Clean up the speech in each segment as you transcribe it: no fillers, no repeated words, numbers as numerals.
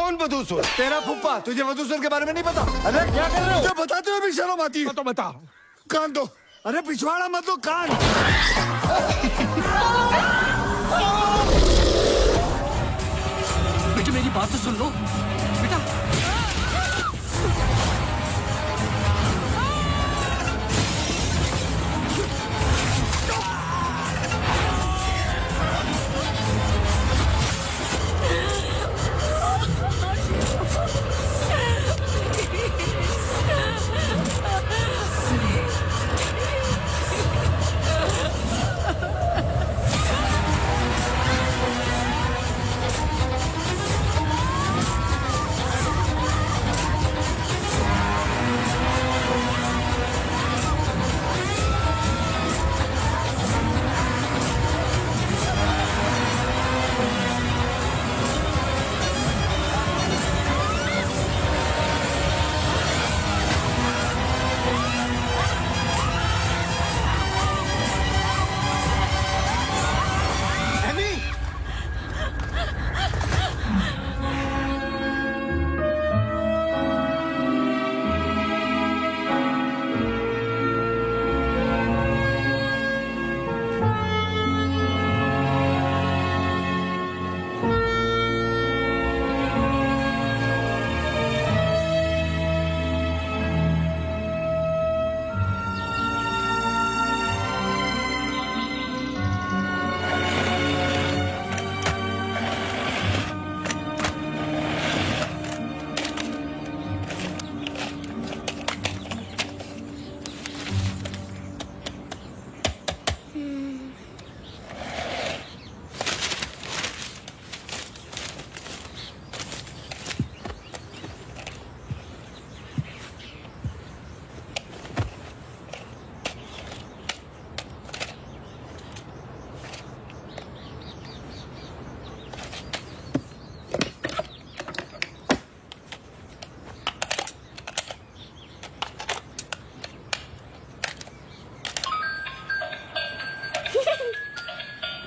कौन वधूसुर? तेरा फुप्पा। तुझे वधूसुर के बारे में नहीं पता? अरे क्या कर रहे हो? जो बताते हो भी शर्म आती है। तो बता। कान दो। अरे पिछवाड़ा मत दो, कान। बेटे मेरी बात तो सुन लो बेटा।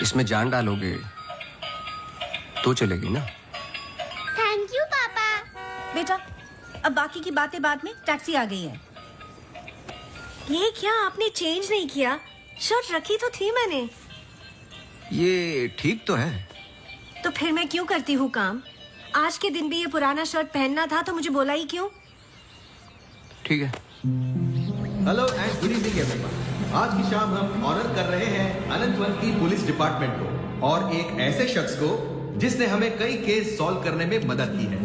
इसमें जान डालोगे तो चलेगी ना? थैंक यू पापा। बेटा अब बाकी की बातें बाद में, टैक्सी आ गई है। ये क्या आपने चेंज नहीं किया? शर्ट रखी तो थी मैंने। ये ठीक तो है। तो फिर मैं क्यों करती हूँ काम? आज के दिन भी ये पुराना शर्ट पहनना था तो मुझे बोला ही क्यों? ठीक है। Hello and good evening everyone. आज की शाम हम ऑनर कर रहे हैं अनंतवन की पुलिस डिपार्टमेंट को और एक ऐसे शख्स को जिसने हमें कई केस सॉल्व करने में मदद की है।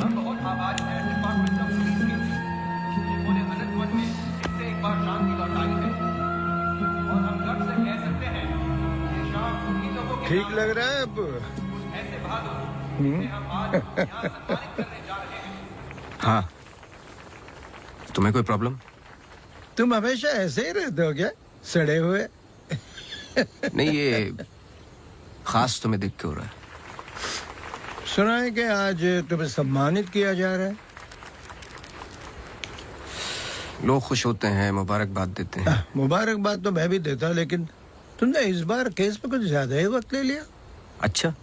हम बहुत आभारी हैं डिपार्टमेंट ऑफ पुलिस के, जिन्होंने अनंतवन में इससे एक बार शांति लौटाई है और हम गर्व से कह सकते हैं कि शाम उम्मीदों को ठीक लग रहा है अब? ऐसे बहादुर जिसे हम आज यहाँ सम्मानित करने जा रहे हैं। हाँ, तुम्हें कोई प्रॉब्लम? तुम हमेशा ऐसे ही रहते हो क्या, सड़े हुए? नहीं, ये खास तुम्हें देख के हो रहा है। सुना है कि आज तुम्हें सम्मानित किया जा रहा है। लोग खुश होते हैं, मुबारकबाद देते हैं। मुबारकबाद तो मैं भी देता, लेकिन तुमने इस बार केस पे कुछ ज्यादा ही वक्त ले लिया। अच्छा,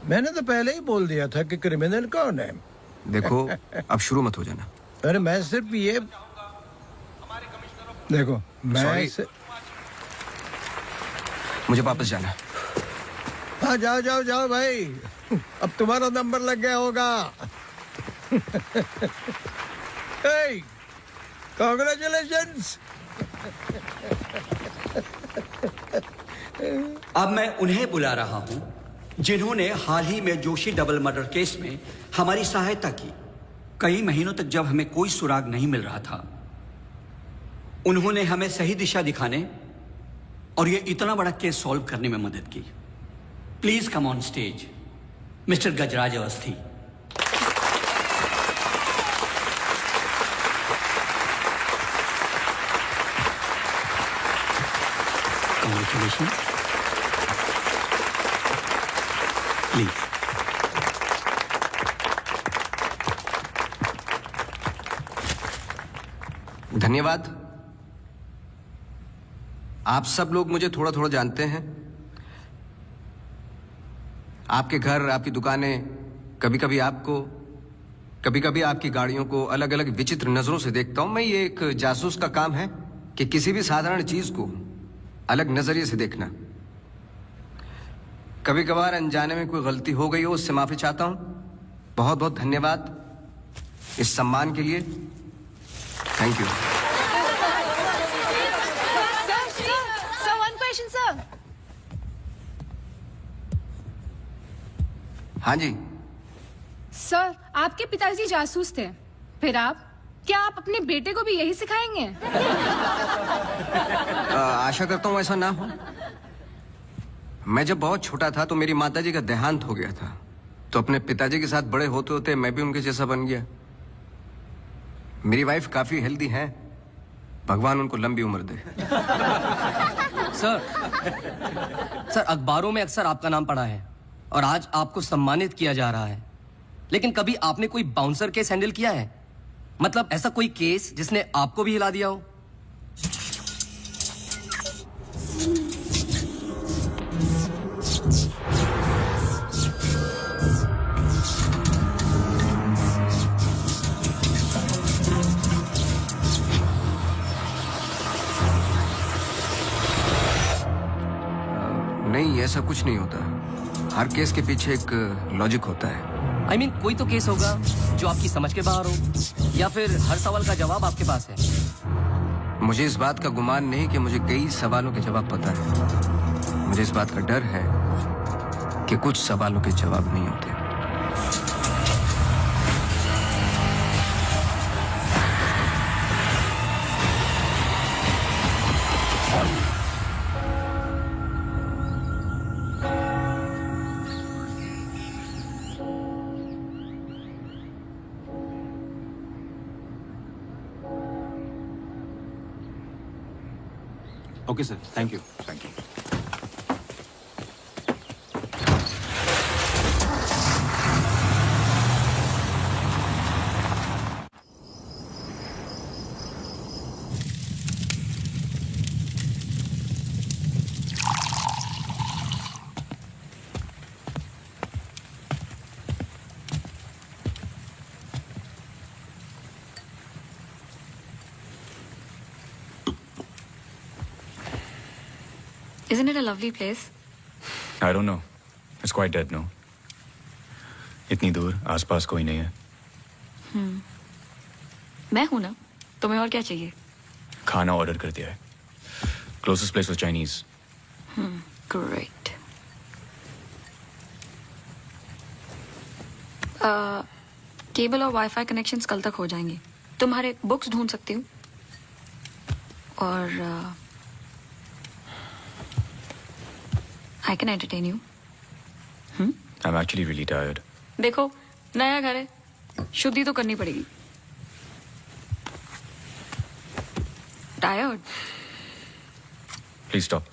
मैंने तो पहले ही बोल दिया था कि क्रिमिनल कौन है। देखो अब शुरू मत हो जाना। अरे मैं सिर्फ ये देखो, मैं Sorry. मुझे वापस जाना है। हाँ जाओ जाओ जाओ भाई, अब तुम्हारा नंबर लग गया होगा। कांग्रेचुलेशंस। अब मैं उन्हें बुला रहा हूं जिन्होंने हाल ही में जोशी डबल मर्डर केस में हमारी सहायता की। कई महीनों तक जब हमें कोई सुराग नहीं मिल रहा था, उन्होंने हमें सही दिशा दिखाने और ये इतना बड़ा केस सॉल्व करने में मदद की। Please come on stage mister Gajraj Awasthi. Congratulations. Please. धन्यवाद। आप सब लोग मुझे थोड़ा थोड़ा जानते हैं। आपके घर, आपकी दुकानें, कभी कभी आपकी गाड़ियों को अलग अलग विचित्र नजरों से देखता हूं मैं। ये एक जासूस का काम है कि किसी भी साधारण चीज को अलग नजरिए से देखना। कभी कभार अनजाने में कोई गलती हो गई हो, उससे माफी चाहता हूं। बहुत बहुत धन्यवाद इस सम्मान के लिए। Thank you. Sir, one question, sir. हाँ जी। सर, आपके पिताजी जासूस थे, फिर आप? क्या आप अपने बेटे को भी यही सिखाएंगे? आशा करता हूं ऐसा ना हो। मैं जब बहुत छोटा था तो मेरी माताजी का देहांत हो गया था, तो अपने पिताजी के साथ बड़े होते होते मैं भी उनके जैसा बन गया। मेरी वाइफ काफी हेल्दी है, भगवान उनको लंबी उम्र दे। सर अखबारों में अक्सर आपका नाम पड़ा है और आज आपको सम्मानित किया जा रहा है, लेकिन कभी आपने कोई बाउंसर केस हैंडल किया है? मतलब ऐसा कोई केस जिसने आपको भी हिला दिया हो? नहीं, ऐसा कुछ नहीं होता। हर केस के पीछे एक लॉजिक होता है। I mean, कोई तो केस होगा जो आपकी समझ के बाहर हो, या फिर हर सवाल का जवाब आपके पास है। मुझे इस बात का गुमान नहीं कि मुझे कई सवालों के जवाब पता है। मुझे इस बात का डर है कि कुछ सवालों के जवाब नहीं होते। Okay, sir. Thank you. Thank you. Isn't it a lovely place? I don't know. It's quite dead, no? इतनी दूर, आसपास कोई नहीं है। मैं हूं ना, तुम्हें और क्या चाहिए? खाना ऑर्डर कर दिया है। Closest place was Chinese. Great. Cable और वाईफाई कनेक्शंस कल तक हो जाएंगे। तुम्हारे बुक्स ढूंढ सकती हूँ और I can entertain you. I'm actually really tired. देखो, नया घर है, शुद्धि तो करनी पड़ेगी। Tired? Please stop.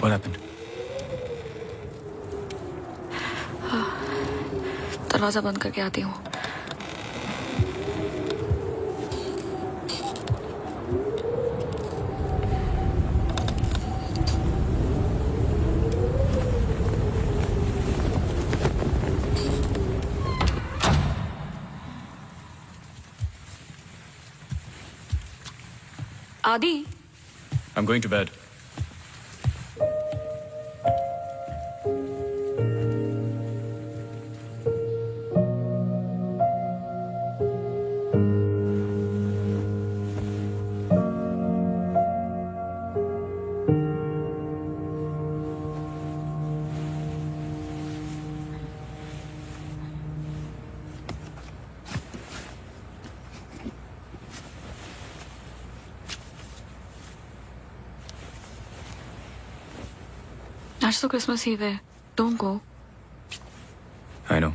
What happened? दरवाजा बंद करके आती हूँ। आदि, I'm going to bed. आज तो क्रिसमस ईव है, डोंट गो। आई नो,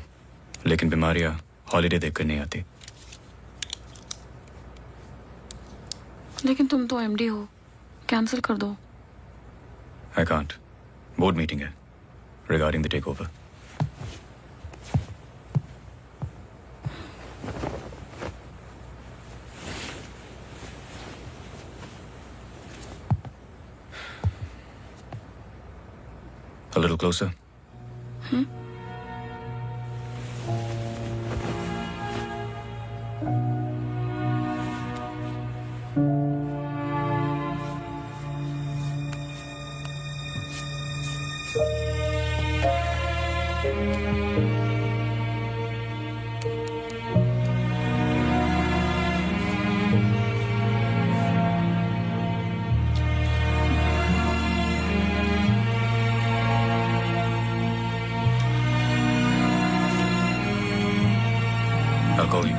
लेकिन बीमारियां हॉलीडे देखकर नहीं आती। लेकिन तुम तो एमडी हो, कैंसिल कर दो। आई कांट, बोर्ड मीटिंग है regarding the takeover. A little closer. I'll call you.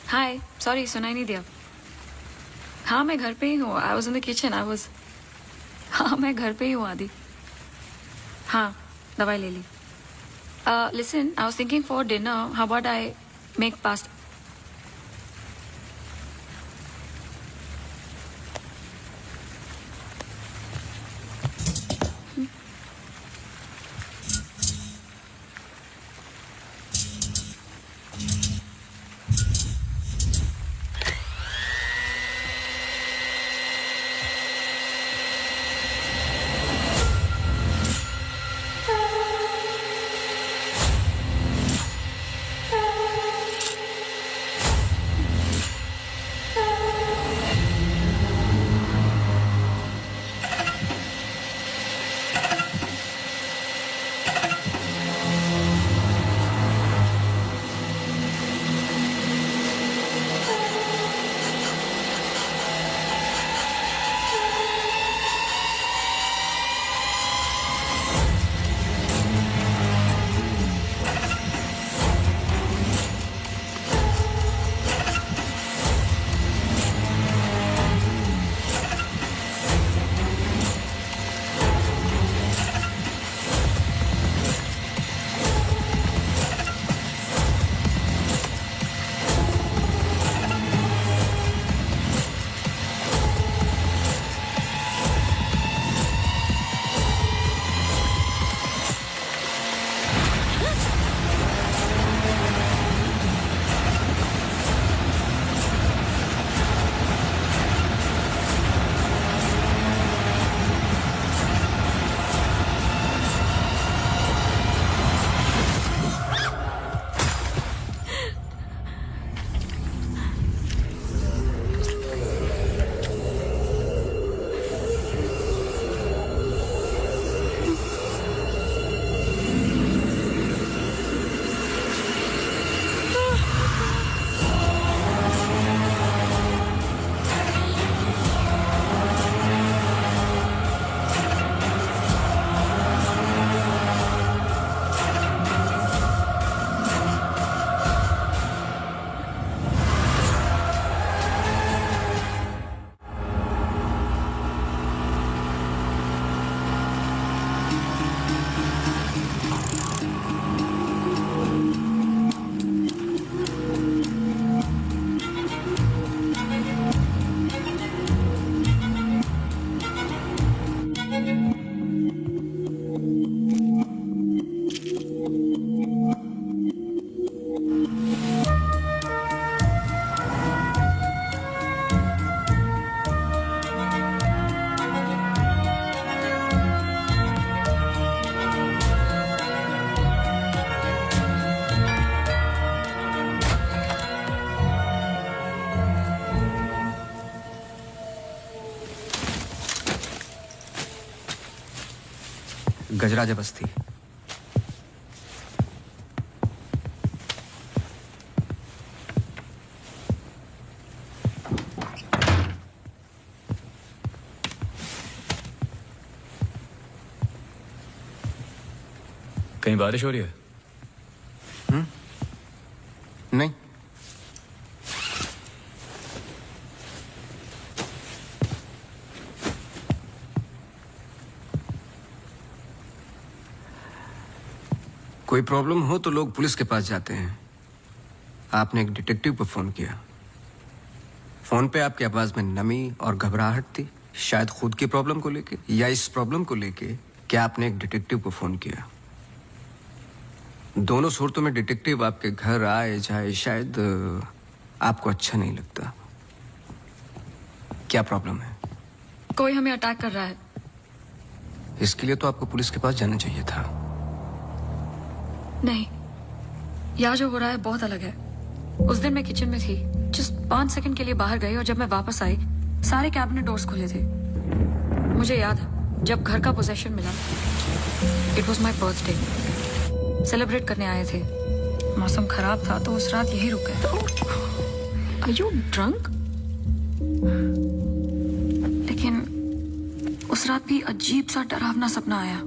Hi, sorry, सुनाई नहीं दिया। हाँ, मैं घर पे ही हूँ। I was in the kitchen. हाँ, मैं घर पे ही हूँ आदि। हाँ, दवाई ले ली। Listen, I was thinking for dinner, how about I make pasta. Gajraj बस्ती। कहीं बारिश हो रही है? नहीं। कोई प्रॉब्लम हो तो लोग पुलिस के पास जाते हैं। आपने एक डिटेक्टिव को फोन किया। फोन पे आपकी आवाज में नमी और घबराहट थी, शायद खुद की प्रॉब्लम को लेके या इस प्रॉब्लम को लेके क्या आपने एक डिटेक्टिव को फोन किया। दोनों सूरतों में डिटेक्टिव आपके घर आए जाए शायद आपको अच्छा नहीं लगता। क्या प्रॉब्लम है? कोई हमें अटैक कर रहा है। इसके लिए तो आपको पुलिस के पास जाना चाहिए था। नहीं, यहाँ जो हो रहा है बहुत अलग है। उस दिन मैं किचन में थी, जस्ट 5 सेकंड के लिए बाहर गई और जब मैं वापस आई सारे कैबिनेट डोर्स खुले थे। मुझे याद है जब घर का पोजेशन मिला, it was my birthday, celebrate करने आए थे। मौसम खराब था तो उस रात यही रुक गए। Are you drunk? लेकिन उस रात भी अजीब सा डरावना सपना आया।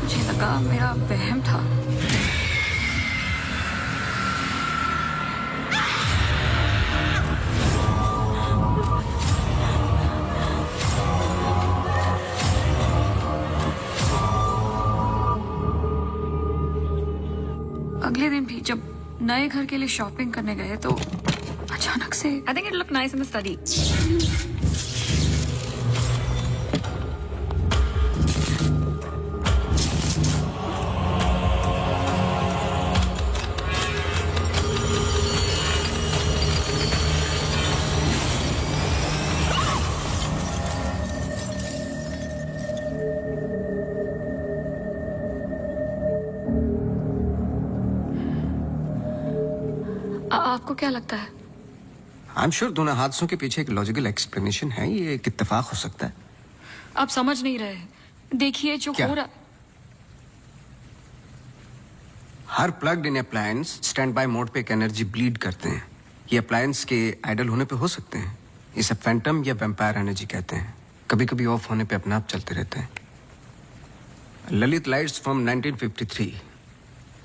मुझे लगा मेरा वहम था। अगले दिन भी जब नए घर के लिए शॉपिंग करने गए तो अचानक से I think it look nice in the study. आपको क्या लगता है? आई एम श्योर दोनों हादसों के पीछे एक लॉजिकल एक्सप्लेनेशन है। ये एक इत्तेफाक हो सकता है। आप समझ नहीं रहे। देखिए जो क्या? हो रहा। हर plugged in appliance standby mode पे एक एनर्जी ब्लीड करते हैं। ये अप्लायंस के आइडल होने पे हो सकते हैं। इसे फैंटम या वैम्पायर एनर्जी कहते हैं। कभी कभी ऑफ होने पे अपने आप चलते रहते हैं। ललित लाइट्स फ्रॉम 1953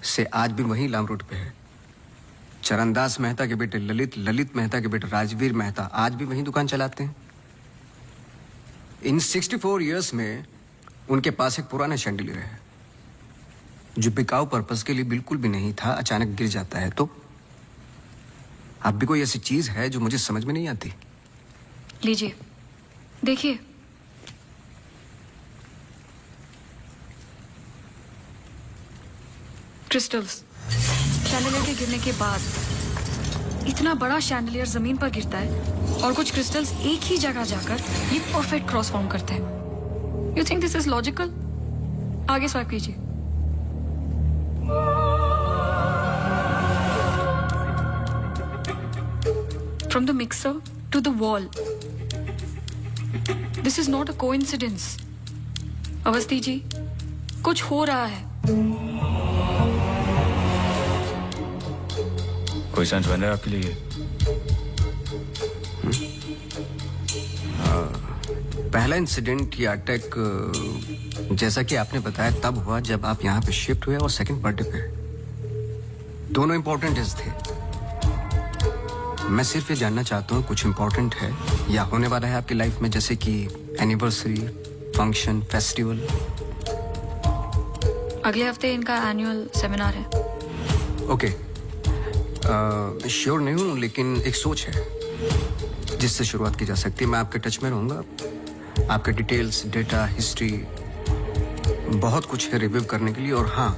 से आज भी वही लाम रोड पे है। चरणदास मेहता के बेटे ललित, ललित मेहता के बेटे राजवीर मेहता आज भी वही दुकान चलाते हैं। इन 64 इयर्स में उनके पास एक पुराना शैंडलियर है जो बिकाऊ पर्पस के लिए बिल्कुल भी नहीं था, अचानक गिर जाता है। तो अब भी कोई ऐसी चीज है जो मुझे समझ में नहीं आती। लीजिए देखिए। क्रिस्टल्स। शैंडलियर के गिरने के बाद इतना बड़ा शैंडलियर जमीन पर गिरता है और कुछ क्रिस्टल्स एक ही जगह जाकर ये परफेक्ट क्रॉस फॉर्म करते हैं। You think this is logical? आगे स्वाइप कीजिए। From the mixer to the wall. This is not a coincidence. Awasthi ji, कुछ हो रहा है। कोई सेंस बन रहा है आपके लिए? पहला इंसिडेंट या अटैक जैसा कि आपने बताया तब हुआ जब आप यहाँ पे शिफ्ट हुए और सेकंड बर्थडे पे। दोनों इंपॉर्टेंट डेज थे। मैं सिर्फ ये जानना चाहता हूँ कुछ इंपॉर्टेंट है या होने वाला है आपकी लाइफ में, जैसे कि एनिवर्सरी, फंक्शन, फेस्टिवल। अगले हफ्ते इनका एनुअल सेमिनार है। ओके, श्योर नहीं हूँ लेकिन एक सोच है जिससे शुरुआत की जा सकती है। मैं आपके टच में रहूँगा। आपके डिटेल्स, डेटा, हिस्ट्री बहुत कुछ है रिव्यू करने के लिए। और हाँ,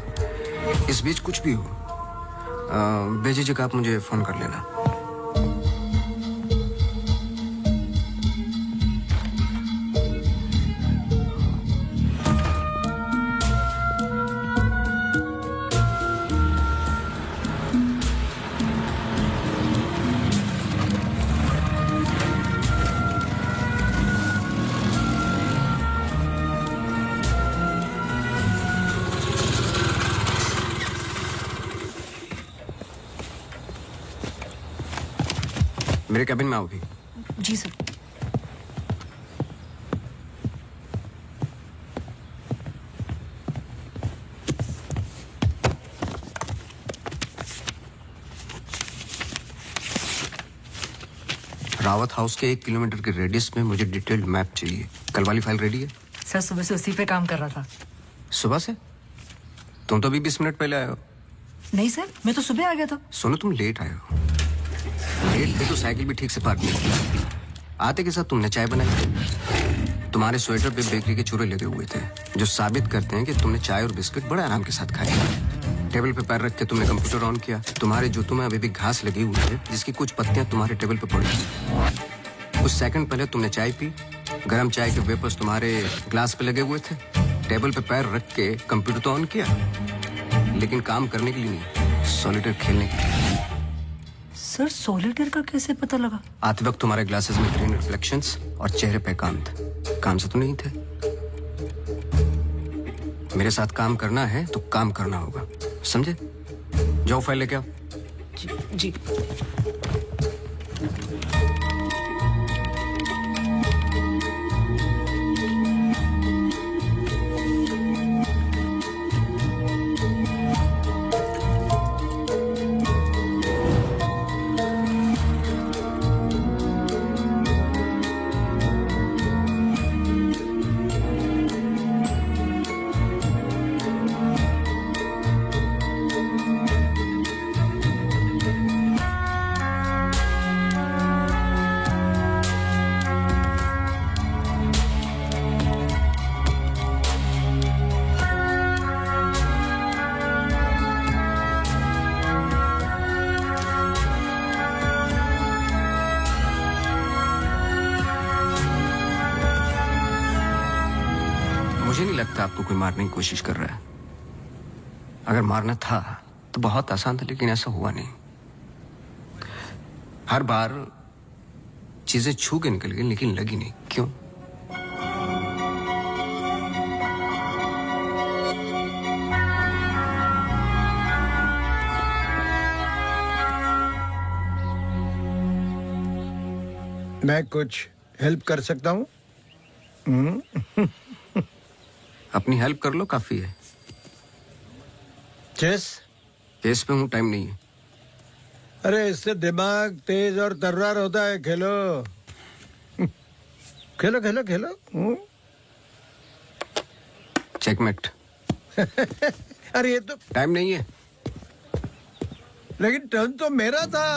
इस बीच कुछ भी हो बेझिझक आप मुझे फोन कर लेना। मेरे कैबिन में आओगी? जी सर। रावत हाउस के 1 किलोमीटर के रेडियस में मुझे डिटेल्ड मैप चाहिए। कल वाली फाइल रेडी है? सर सुबह से उसी पे काम कर रहा था। सुबह से? तुम तो अभी 20 मिनट पहले आए हो। नहीं सर, मैं तो सुबह आ गया था। सुनो, तुम लेट आए हो। लेट थे तो साइकिल भी ठीक से पार्क नहीं की। आते के साथ तुमने चाय बनाई। तुम्हारे स्वेटर पे बेकरी के चूरे लगे हुए थे जो साबित करते हैं कि तुमने चाय और बिस्किट बड़े आराम के साथ खाए। टेबल पे पैर रख के तुमने कंप्यूटर ऑन किया। तुम्हारे जूतों में अभी भी घास लगी हुई है जिसकी कुछ पत्तियां तुम्हारे टेबल पे पड़ी थी। कुछ सेकंड पहले तुमने चाय पी। गर्म चाय के वेपर्स तुम्हारे ग्लास पे लगे हुए थे। टेबल पे पैर रख के कंप्यूटर तो ऑन किया, लेकिन काम करने के लिए नहीं, सॉलिटेयर खेलने के लिए। सर सॉलिटेयर का कैसे पता लगा? आते वक्त तुम्हारे ग्लासेस में ग्रीन रिफ्लेक्शंस और चेहरे पे काम था। काम से तो नहीं थे। मेरे साथ काम करना है तो काम करना होगा, समझे? जाओ फाइल लेके आओ। जी। मुझे नहीं लगता आपको कोई मारने की कोशिश कर रहा है। अगर मारना था तो बहुत आसान था, लेकिन ऐसा हुआ नहीं। हर बार चीजें छू के निकल गई लेकिन लगी नहीं। क्यों? मैं कुछ हेल्प कर सकता हूँ? अपनी हेल्प कर लो, काफी है। चेस? केस पे हूँ, टाइम नहीं है। अरे इससे दिमाग तेज और तर्रार होता है। खेलो खेलो खेलो खेलो। चेकमेट। अरे ये तो टाइम नहीं है। लेकिन टर्न तो मेरा था।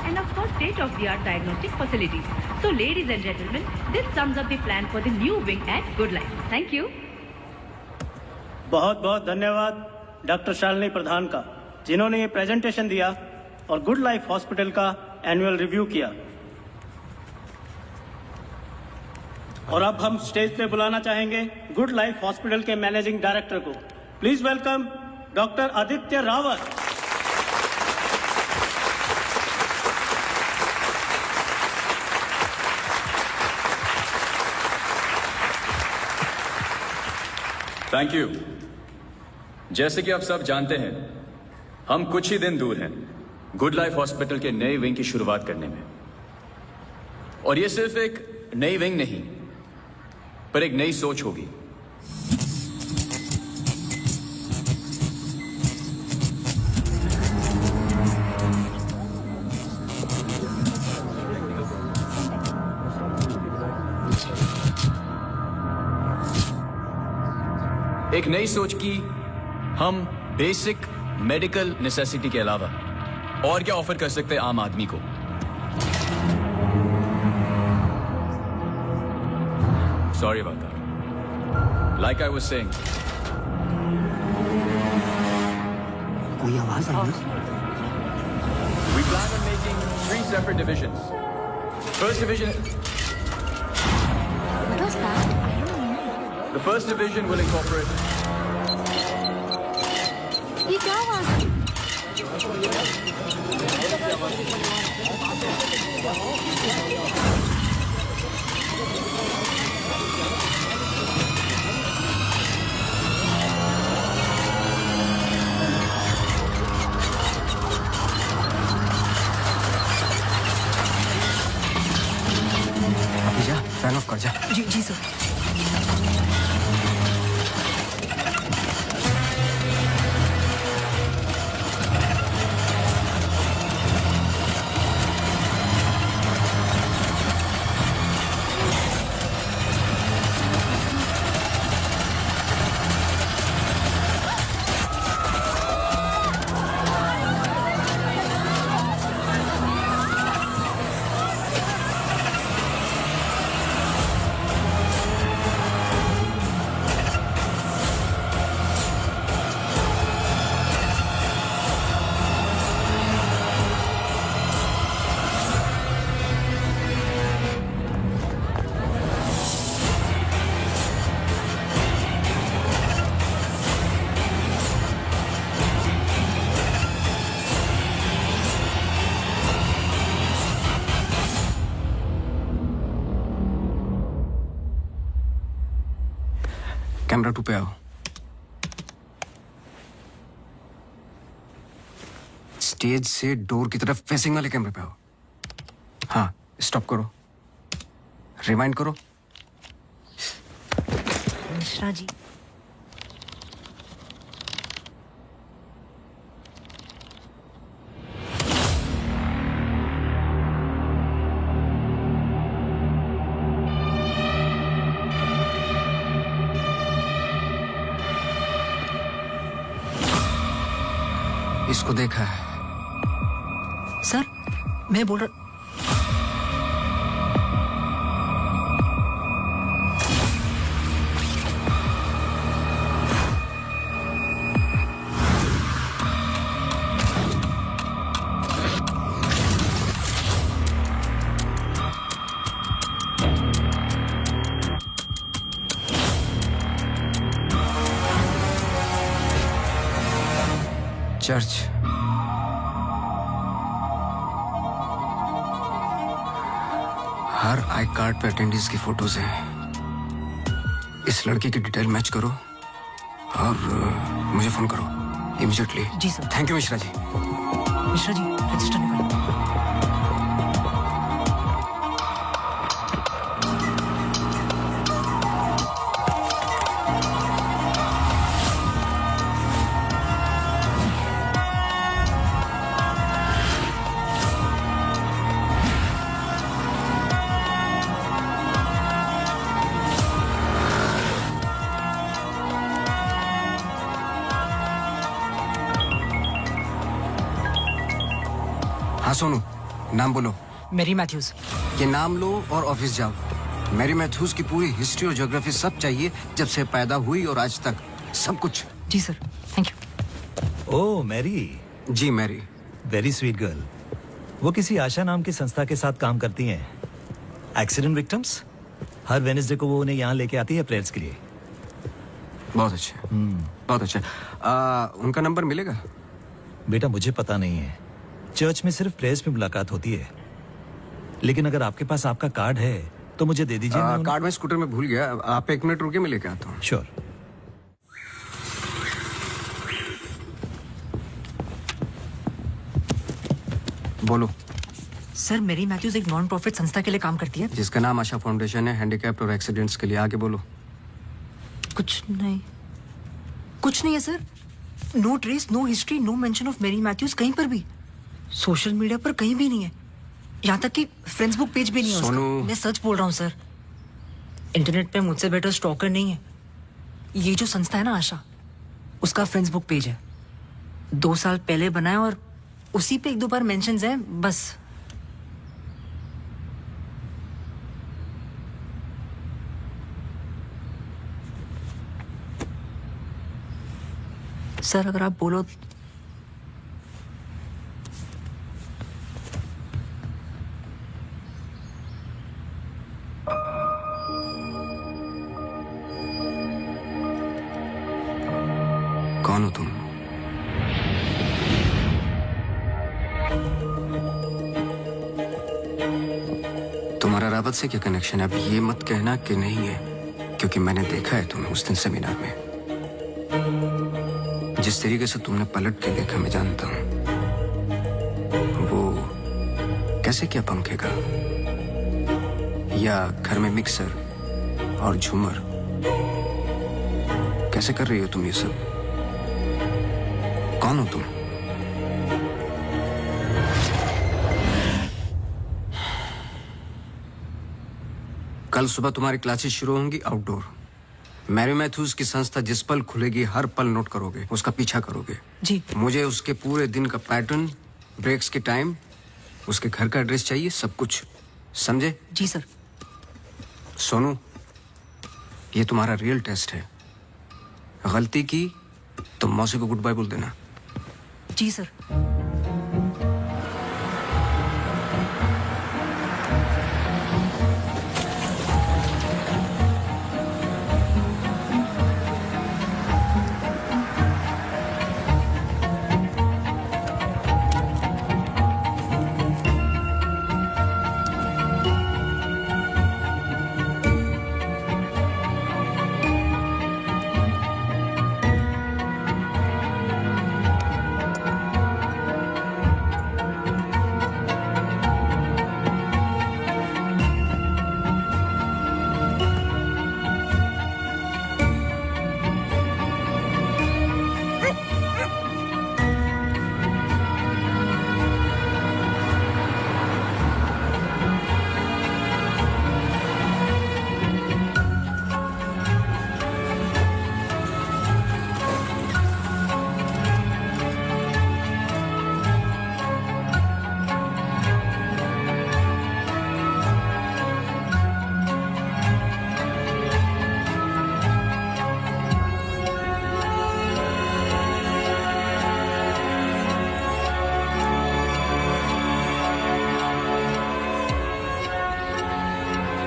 And of course state-of-the-art diagnostic facilities. So ladies and gentlemen, this sums up the plan for the new wing at Good Life. Thank you. बहुत बहुत धन्यवाद डॉक्टर शालिनी प्रधान का, जिन्होंने ये प्रेजेंटेशन दिया और गुड लाइफ हॉस्पिटल का एनुअल रिव्यू किया। और अब हम स्टेज पे बुलाना चाहेंगे गुड लाइफ हॉस्पिटल के मैनेजिंग डायरेक्टर को। Please welcome doctor Aditya Rawat. Thank you. जैसे कि आप सब जानते हैं, हम कुछ ही दिन दूर हैं गुड लाइफ हॉस्पिटल के नए विंग की शुरुआत करने में। और ये सिर्फ एक नई विंग नहीं, पर एक नई सोच होगी। एक नई सोच की हम बेसिक मेडिकल नेसेसिटी के अलावा और क्या ऑफर कर सकते हैं आम आदमी को। Sorry about that. Like I was saying. कोई आवाज आई ना? We plan on making 3 separate divisions. First division. What was that? I don't know. The first division will incorporate. ये क्या आवाज है? अभी जा, फैन ऑफ कर जा। जी जी सर। कैमरा 2 पे आओ। स्टेज से डोर की तरफ फेसिंग वाले कैमरे पे आओ। हाँ, स्टॉप करो, रिवाइंड करो। मिश्रा जी, इसको देखा है? सर मैं बोल रहा। चर्च। हर आई कार्ड पे अटेंडेंस की फोटोज हैं। इस लड़के की डिटेल मैच करो और मुझे फोन करो इमीडिएटली। जी sir. Thank you Mishra ji. Mishra ji register निकालो। हाँ सोनू, नाम बोलो। Mary Matthews. ये नाम लो और ऑफिस जाओ। मैरी मैथ्यूज की पूरी हिस्ट्री और ज्योग्राफी सब चाहिए, जब से पैदा हुई और आज तक सब कुछ। जी sir, thank you. Oh Mary. जी मैरी। Very sweet girl. वो किसी आशा नाम की संस्था के साथ काम करती हैं। एक्सीडेंट विक्टिम्स, हर वेडनेसडे को वो उन्हें यहाँ लेके आती है प्रेयर्स के लिए। बहुत अच्छा, बहुत अच्छा। उनका नंबर मिलेगा? बेटा मुझे पता नहीं है, चर्च में सिर्फ प्रेयर्स में मुलाकात होती है, लेकिन अगर आपके पास आपका कार्ड है तो मुझे दे दीजिए। कार्ड मैं स्कूटर में भूल गया, आप 1 मिनट रुके, मैं लेके आता हूँ। श्योर। बोलो। सर मैरी मैथ्यूज एक नॉन प्रॉफिट संस्था के लिए काम करती है, जिसका नाम आशा फाउंडेशन है, हैंडीकैप्ड और एक्सीडेंट्स के लिए। आगे बोलो। कुछ नहीं, कुछ नहीं है sir. No trace, no history, no mention of Mary Matthews कहीं पर भी। सोशल मीडिया पर कहीं भी नहीं है, यहाँ तक कि फ्रेंड्स बुक पेज भी नहीं है उसका। मैं सच बोल रहा हूँ सर, इंटरनेट पे मुझसे बेटर स्टॉकर नहीं है। ये जो संस्था है ना आशा, उसका फ्रेंड्स बुक पेज है, 2 साल पहले बनाया और उसी पे 1-2 बार मेंशंस हैं बस। सर अगर आप बोलो कौन हो तुम? तुम्हारा रावत से क्या कनेक्शन है? अब ये मत कहना कि नहीं है, क्योंकि मैंने देखा है तुम्हें उस दिन सेमिनार में। जिस तरीके से तुमने पलट के देखा मैं जानता हूं। वो कैसे क्या पंखे का, या घर में मिक्सर और झूमर, कैसे कर रही हो तुम ये सब? कौन हो तुम? कल सुबह तुम्हारी क्लासेस शुरू होंगी आउटडोर। मैरी मैथ्यूज की संस्था जिस पल खुलेगी हर पल नोट करोगे, उसका पीछा करोगे। जी। मुझे उसके पूरे दिन का पैटर्न, ब्रेक्स के टाइम, उसके घर का एड्रेस चाहिए, सब कुछ। समझे? जी सर। सोनू, ये तुम्हारा रियल टेस्ट है। गलती की तो मौसी को गुड बाय बोल देना। जी sir.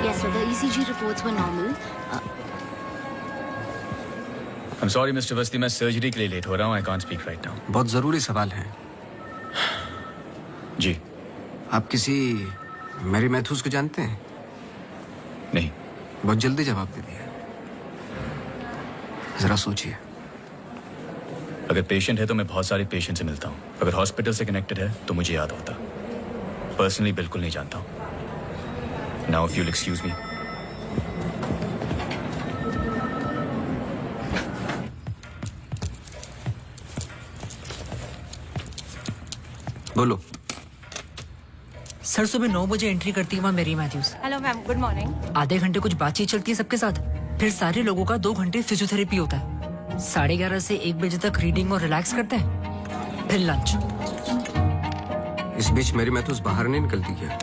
Yes, so the ECG reports were normal. I'm sorry, Mr. Vasti, मैं सर्जरी के लिए लेट हो रहा हूँ। I can't speak right now. बहुत जरूरी सवाल है। जी। आप किसी मैरी मैथ्यूज को जानते हैं? नहीं। बहुत जल्दी जवाब दे दिया। जरा सोचिए। अगर पेशेंट है तो मैं बहुत सारे पेशेंट से मिलता हूँ। अगर हॉस्पिटल से कनेक्टेड है तो मुझे याद होता। पर्सनली बिल्कुल नहीं जानता हूँ। Now if you'll excuse me. बोलो। सर सुबह 9 बजे एंट्री करती है वहाँ मेरी Mathews. Hello ma'am, good morning. आधे घंटे कुछ बातचीत चलती है सबके साथ, फिर सारे लोगों का 2 घंटे फिजियोथेरेपी होता है। 11:30 से 1 बजे तक रीडिंग और रिलैक्स करते हैं, फिर लंच। इस बीच मेरी मैथ्यूज बाहर नहीं निकलती क्या?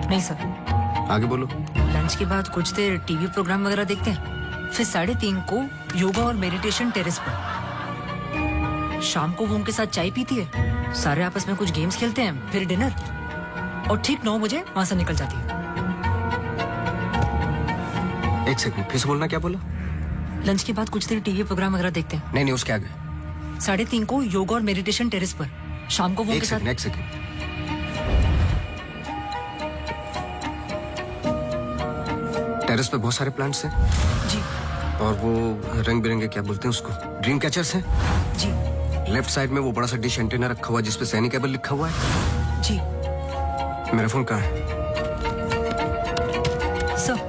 नहीं सर। आगे बोलो। लंच के बाद कुछ देर टीवी प्रोग्राम वगैरह देखते हैं, फिर 3:30 को योगा और मेडिटेशन टेरेस पर। शाम को वो उनके साथ चाय पीती है, सारे आपस में कुछ गेम्स खेलते हैं, फिर डिनर, और ठीक 9 बजे वहां से निकल जाती है। 1 सेकंड, फिर से बोलना। क्या बोला? लंच के बाद कुछ देर टीवी प्रोग्राम वगैरह देखते हैं। नहीं, उसके आगे। 3:30 को योगा और मेडिटेशन टेरेस पर। शाम को वो उनके साथ। एक सेकंड। टेरेस पे बहुत सारे प्लांट्स हैं। जी। और वो रंग बिरंगे, क्या बोलते हैं उसको, ड्रीम कैचर्स हैं। जी। लेफ्ट साइड में वो बड़ा सा डिश एंटीना रखा हुआ है जिसपे सैनिक केबल लिखा हुआ है। जी। मेरा फोन कहाँ है? Sir.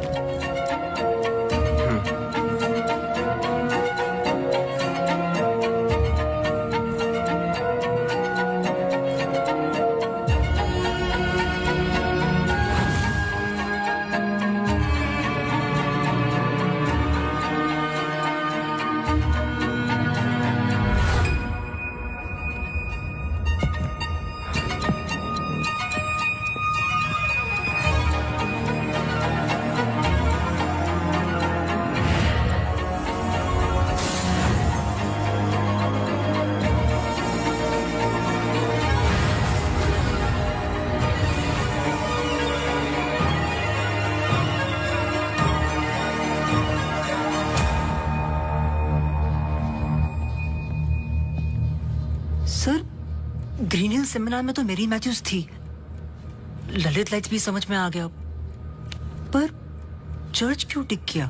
Sir Green Hill seminar में तो मेरी मैथ्यूज थी, ललित लाइट्स भी समझ में आ गया, पर चर्च क्यों टिक किया?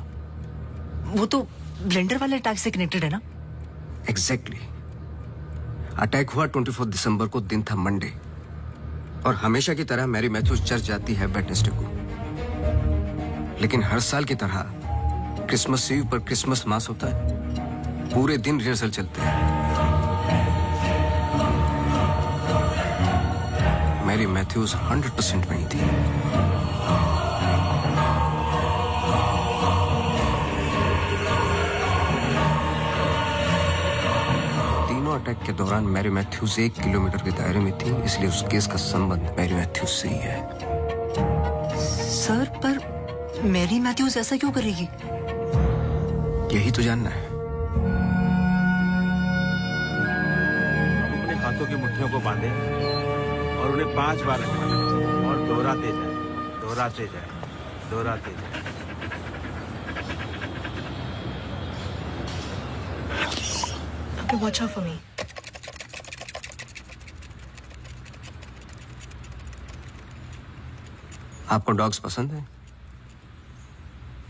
वो तो ब्लेंडर वाले अटैक से कनेक्टेड है ना? एग्जैक्टली। अटैक हुआ 24 दिसंबर को, दिन था मंडे, और हमेशा की तरह मैरी मैथ्यूज चर्च जाती है वेडनेसडे को। लेकिन हर साल की तरह क्रिसमस ईव पर क्रिसमस मास होता है, पूरे दिन रिहर्सल चलते हैं। मैरी मैथ्यूज 100% वहीं थी। तीनों अटैक के दौरान मैरी मैथ्यूज 1 किलोमीटर के दायरे में थी, इसलिए उस केस का संबंध मैरी मैथ्यूज से ही है। सर पर मैरी मैथ्यूज ऐसा क्यों करेगी? यही तो जानना है। अपने हाथों की मुट्ठियों को बांधे और उन्हें 5 बार रखना और दोहराते जाए, दोहराते जाए, दोहराते जाए। Okay, watch out for me. आपको डॉग्स पसंद है?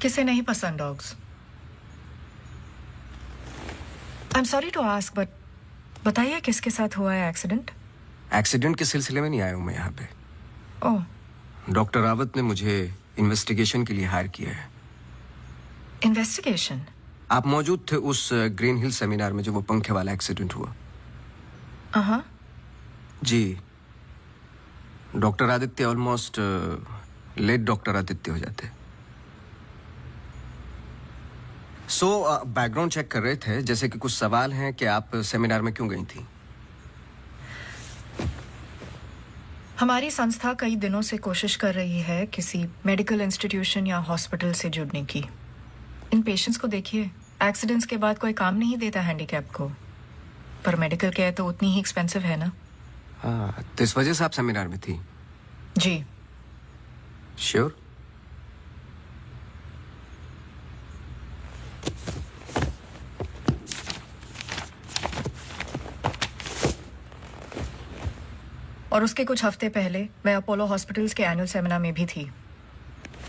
किसे नहीं पसंद dogs? I am sorry to ask, but बताइए किसके साथ हुआ है एक्सीडेंट? एक्सीडेंट के सिलसिले में नहीं आया हूं मैं यहाँ पे। ओह, डॉक्टर रावत ने मुझे इन्वेस्टिगेशन के लिए हायर किया है। इन्वेस्टिगेशन? आप मौजूद थे उस ग्रीन हिल सेमिनार में जो वो पंखे वाला एक्सीडेंट हुआ? हाँ जी। Doctor Aditya almost late doctor Aditya हो जाते। बैकग्राउंड चेक कर रहे थे, जैसे कि कुछ सवाल हैं कि आप सेमिनार में क्यों गई थी? हमारी संस्था कई दिनों से कोशिश कर रही है किसी मेडिकल इंस्टीट्यूशन या हॉस्पिटल से जुड़ने की। इन पेशेंट्स को देखिए, एक्सीडेंट्स के बाद कोई काम नहीं देता हैंडीकैप को, पर मेडिकल केयर तो उतनी ही एक्सपेंसिव है ना। हाँ, तो इस वजह से आप सेमिनार में थी? जी। श्योर? और उसके कुछ हफ्ते पहले मैं अपोलो हॉस्पिटल्स के एनुअल सेमिनार में भी थी,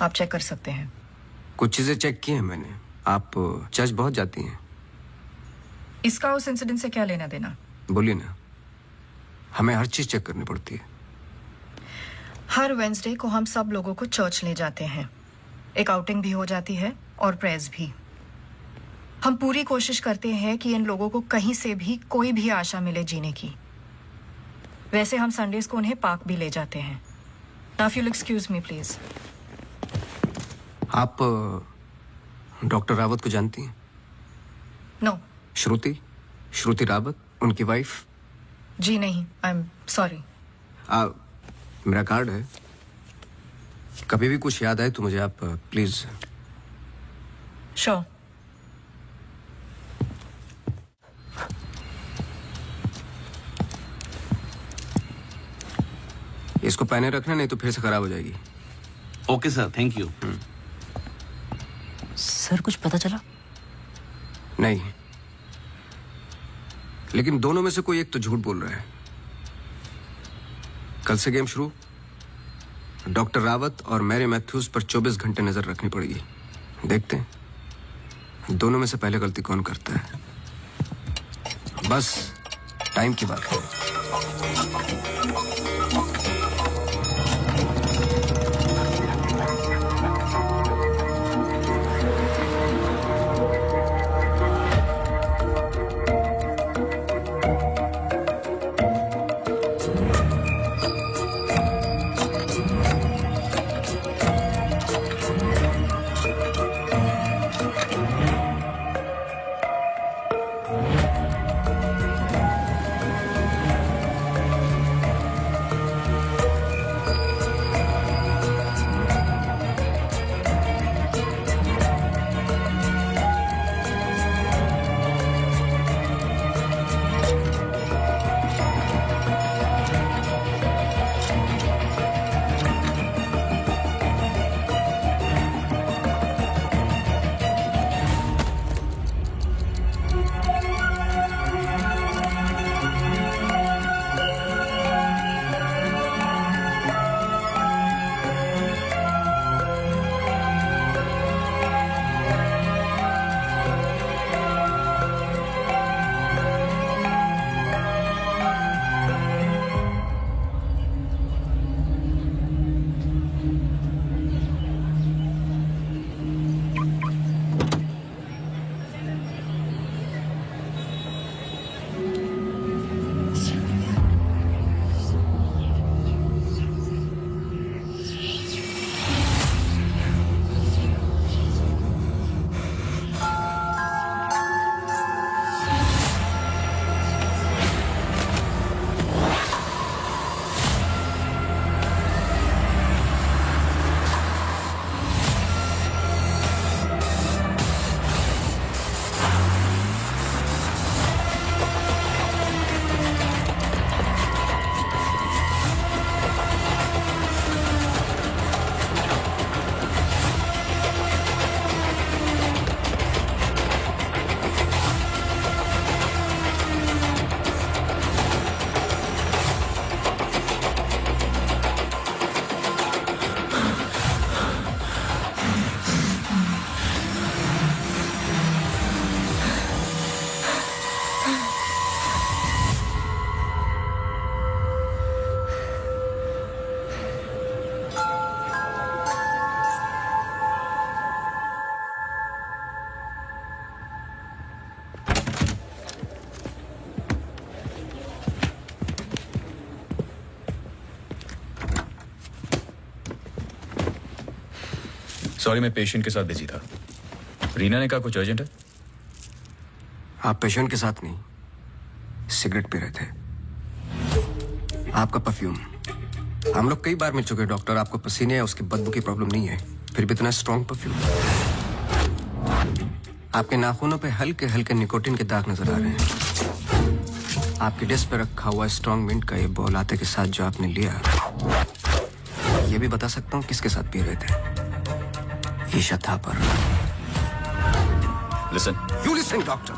आप चेक कर सकते हैं। कुछ चीजें चेक की हैं मैंने। आप चर्च बहुत जाती हैं। इसका उस इंसिडेंट से क्या लेना देना? बोलिए ना, हमें हर चीज चेक करनी पड़ती है। हर वेंसडे को हम सब लोगों को चर्च ले जाते हैं, एक आउटिंग भी हो जाती है और प्रेयर्स भी। हम पूरी कोशिश करते हैं कि इन लोगों को कहीं से भी कोई भी आशा मिले जीने की। वैसे हम संडेज को उन्हें पार्क भी ले जाते हैं। Now if you excuse me please. आप डॉक्टर रावत को जानती हैं? नो। श्रुति रावत, उनकी वाइफ? जी नहीं, आई एम सॉरी। मेरा कार्ड है, कभी भी कुछ याद आए तो मुझे आप प्लीज। श्योर। इसको पहने रखना, नहीं तो फिर से खराब हो जाएगी। Okay sir, thank you. Sir कुछ पता चला? नहीं, लेकिन दोनों में से कोई एक तो झूठ बोल रहा है। कल से गेम शुरू। डॉक्टर रावत और मैरी मैथ्यूज पर 24 घंटे नजर रखनी पड़ेगी। देखते हैं दोनों में से पहले गलती कौन करता है। बस टाइम की बात है। सॉरी, मैं पेशेंट के साथ बिजी था। रीना ने कहा कुछ अर्जेंट है। आप पेशेंट के साथ नहीं, सिगरेट पी रहे थे। आपका परफ्यूम, हम लोग कई बार मिल चुके हैं डॉक्टर। आपको पसीने या उसकी बदबू की प्रॉब्लम नहीं है, फिर भी इतना स्ट्रॉन्ग परफ्यूम। आपके नाखूनों पे हल्के हल्के निकोटिन के दाग नजर आ रहे हैं। आपके डेस्क पे रखा हुआ स्ट्रॉन्ग मिंट का ये बॉल आते के साथ जो आपने लिया, ये भी बता सकता हूँ किसके साथ पी रहे थे। Isha Thapar. Listen. You listen doctor.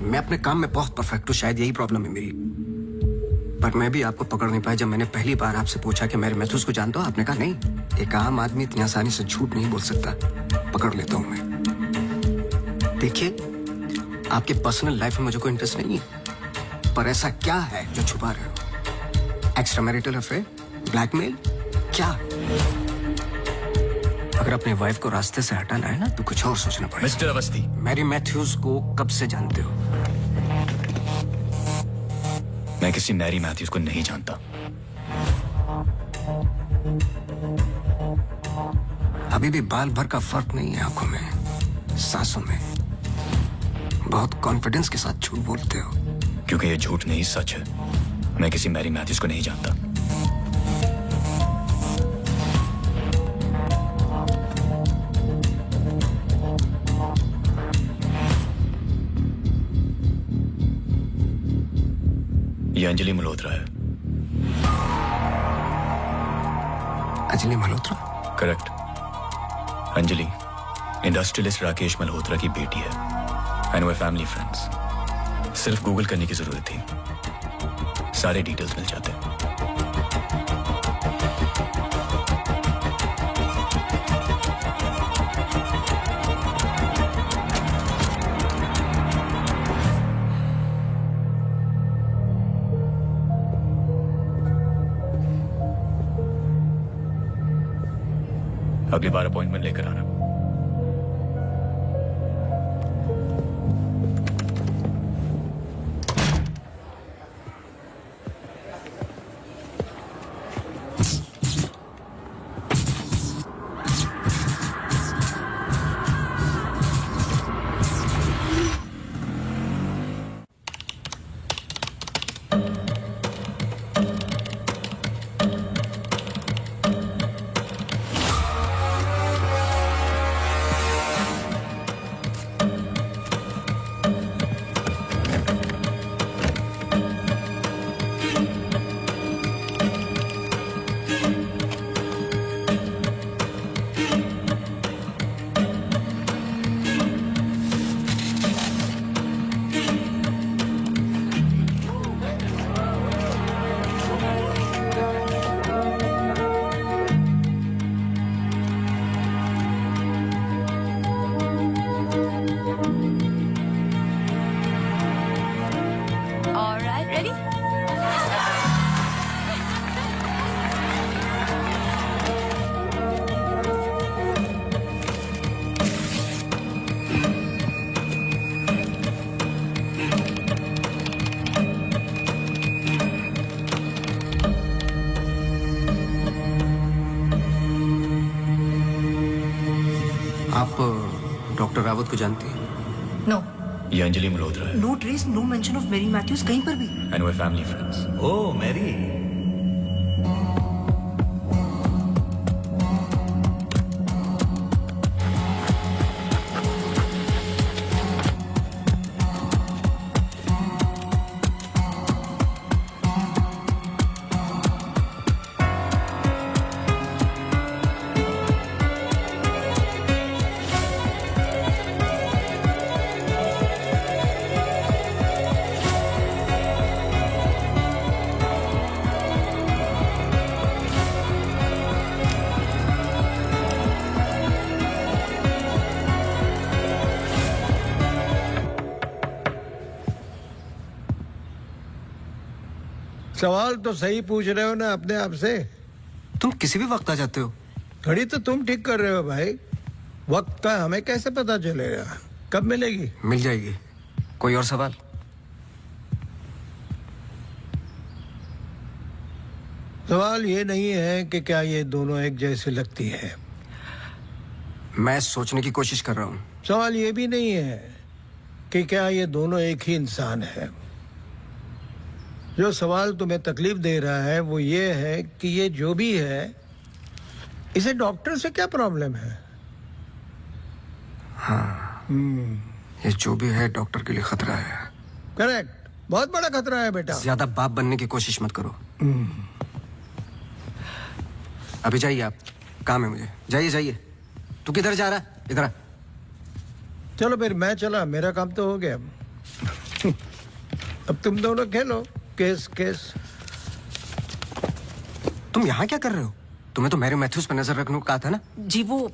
मैं अपने काम में बहुत परफेक्ट हूँ, शायद यही प्रॉब्लम है मेरी। पर मैं भी आपको पकड़ नहीं पाया। जब मैंने पहली बार आपसे पूछा कि मेरे मैथ्यूज को जानते हो, आपने कहा नहीं। एक आम आदमी इतनी आसानी से झूठ नहीं बोल सकता। पकड़ लेता हूं मैं। देखिए, आपके पर्सनल लाइफ में मुझे कोई इंटरेस्ट नहीं है, पर ऐसा क्या है जो छुपा रहे हो? एक्स्ट्रा मैरिटल अफेयर, ब्लैकमेल, क्या? अगर अपनी वाइफ को रास्ते से हटाना है ना, तो कुछ और सोचना पड़ेगा। मिस्टर अवस्थी, मैरी मैथ्यूज को कब से जानते हो? मैं किसी मैरी मैथ्यूज को नहीं जानता। अभी भी बाल भर का फर्क नहीं है आंखों में, सांसों में। बहुत कॉन्फिडेंस के साथ झूठ बोलते हो। क्योंकि ये झूठ नहीं, सच है। मैं किसी मैरी मैथ्यूज को नहीं जानता। ये अंजलि मल्होत्रा है। अंजलि मल्होत्रा? करेक्ट। अंजलि इंडस्ट्रियलिस्ट राकेश मल्होत्रा की बेटी है। एंड वे फैमिली फ्रेंड्स। सिर्फ गूगल करने की जरूरत थी, सारे डिटेल्स मिल जाते हैं। अगली बार अपॉइंटमेंट लेकर आना। आप डॉक्टर रावत को जानती हैं? नो। ये अंजलि मल्होत्रा है। No trace, no mention of Mary Matthews कहीं पर भी। एंड वे फैमिली फ्रेंड्स। ओह मैरी, सवाल तो सही पूछ रहे हो ना अपने आप से। तुम किसी भी वक्त आ जाते हो। घड़ी तो तुम ठीक कर रहे हो भाई, वक्त का हमें कैसे पता चलेगा? कब मिलेगी? मिल जाएगी। कोई और सवाल? सवाल ये नहीं है कि क्या ये दोनों एक जैसी लगती है। मैं सोचने की कोशिश कर रहा हूँ। सवाल ये भी नहीं है कि क्या ये दोनों एक ही इंसान है। जो सवाल तुम्हें तकलीफ दे रहा है वो ये है कि ये जो भी है, इसे डॉक्टर से क्या प्रॉब्लम है। हाँ, ये जो भी है डॉक्टर के लिए खतरा है। करेक्ट, बहुत बड़ा खतरा है बेटा। ज्यादा बाप बनने की कोशिश मत करो। अभी जाइए, आप काम है मुझे। जाइए जाइए। तू किधर जा रहा है? इधर आ। चलो फिर मैं चला, मेरा काम तो हो गया। अब तुम दोनों खेलो केस केस। तुम यहाँ क्या कर रहे हो? तुम्हें तो मैरी मैथ्यूज पर नजर रखने को कहा था ना। जी वो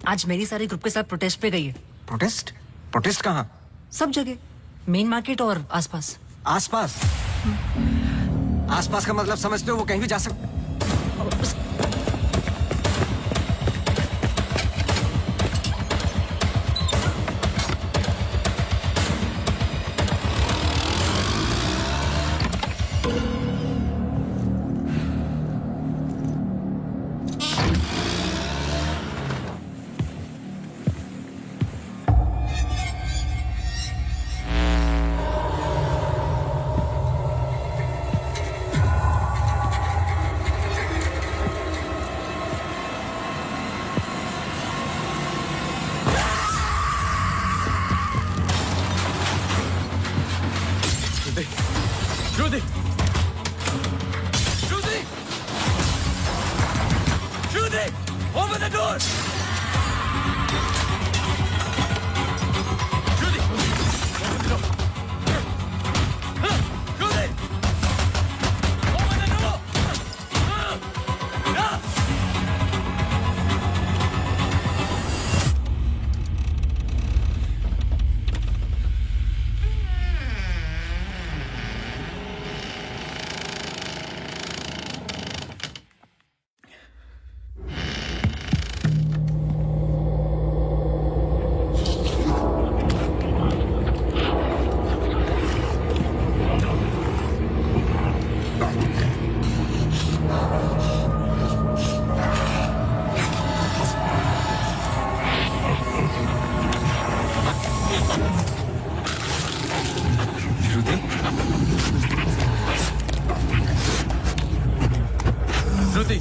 आज मेरी सारी ग्रुप के साथ प्रोटेस्ट पे गई है। प्रोटेस्ट? प्रोटेस्ट कहाँ? सब जगह, मेन मार्केट और आसपास। आसपास? आसपास का मतलब समझते हो? वो कहीं भी जा सकते। Judy! Judy! Judy! Open the door! Judy! Open the door! Judy! Open the door! Shruti!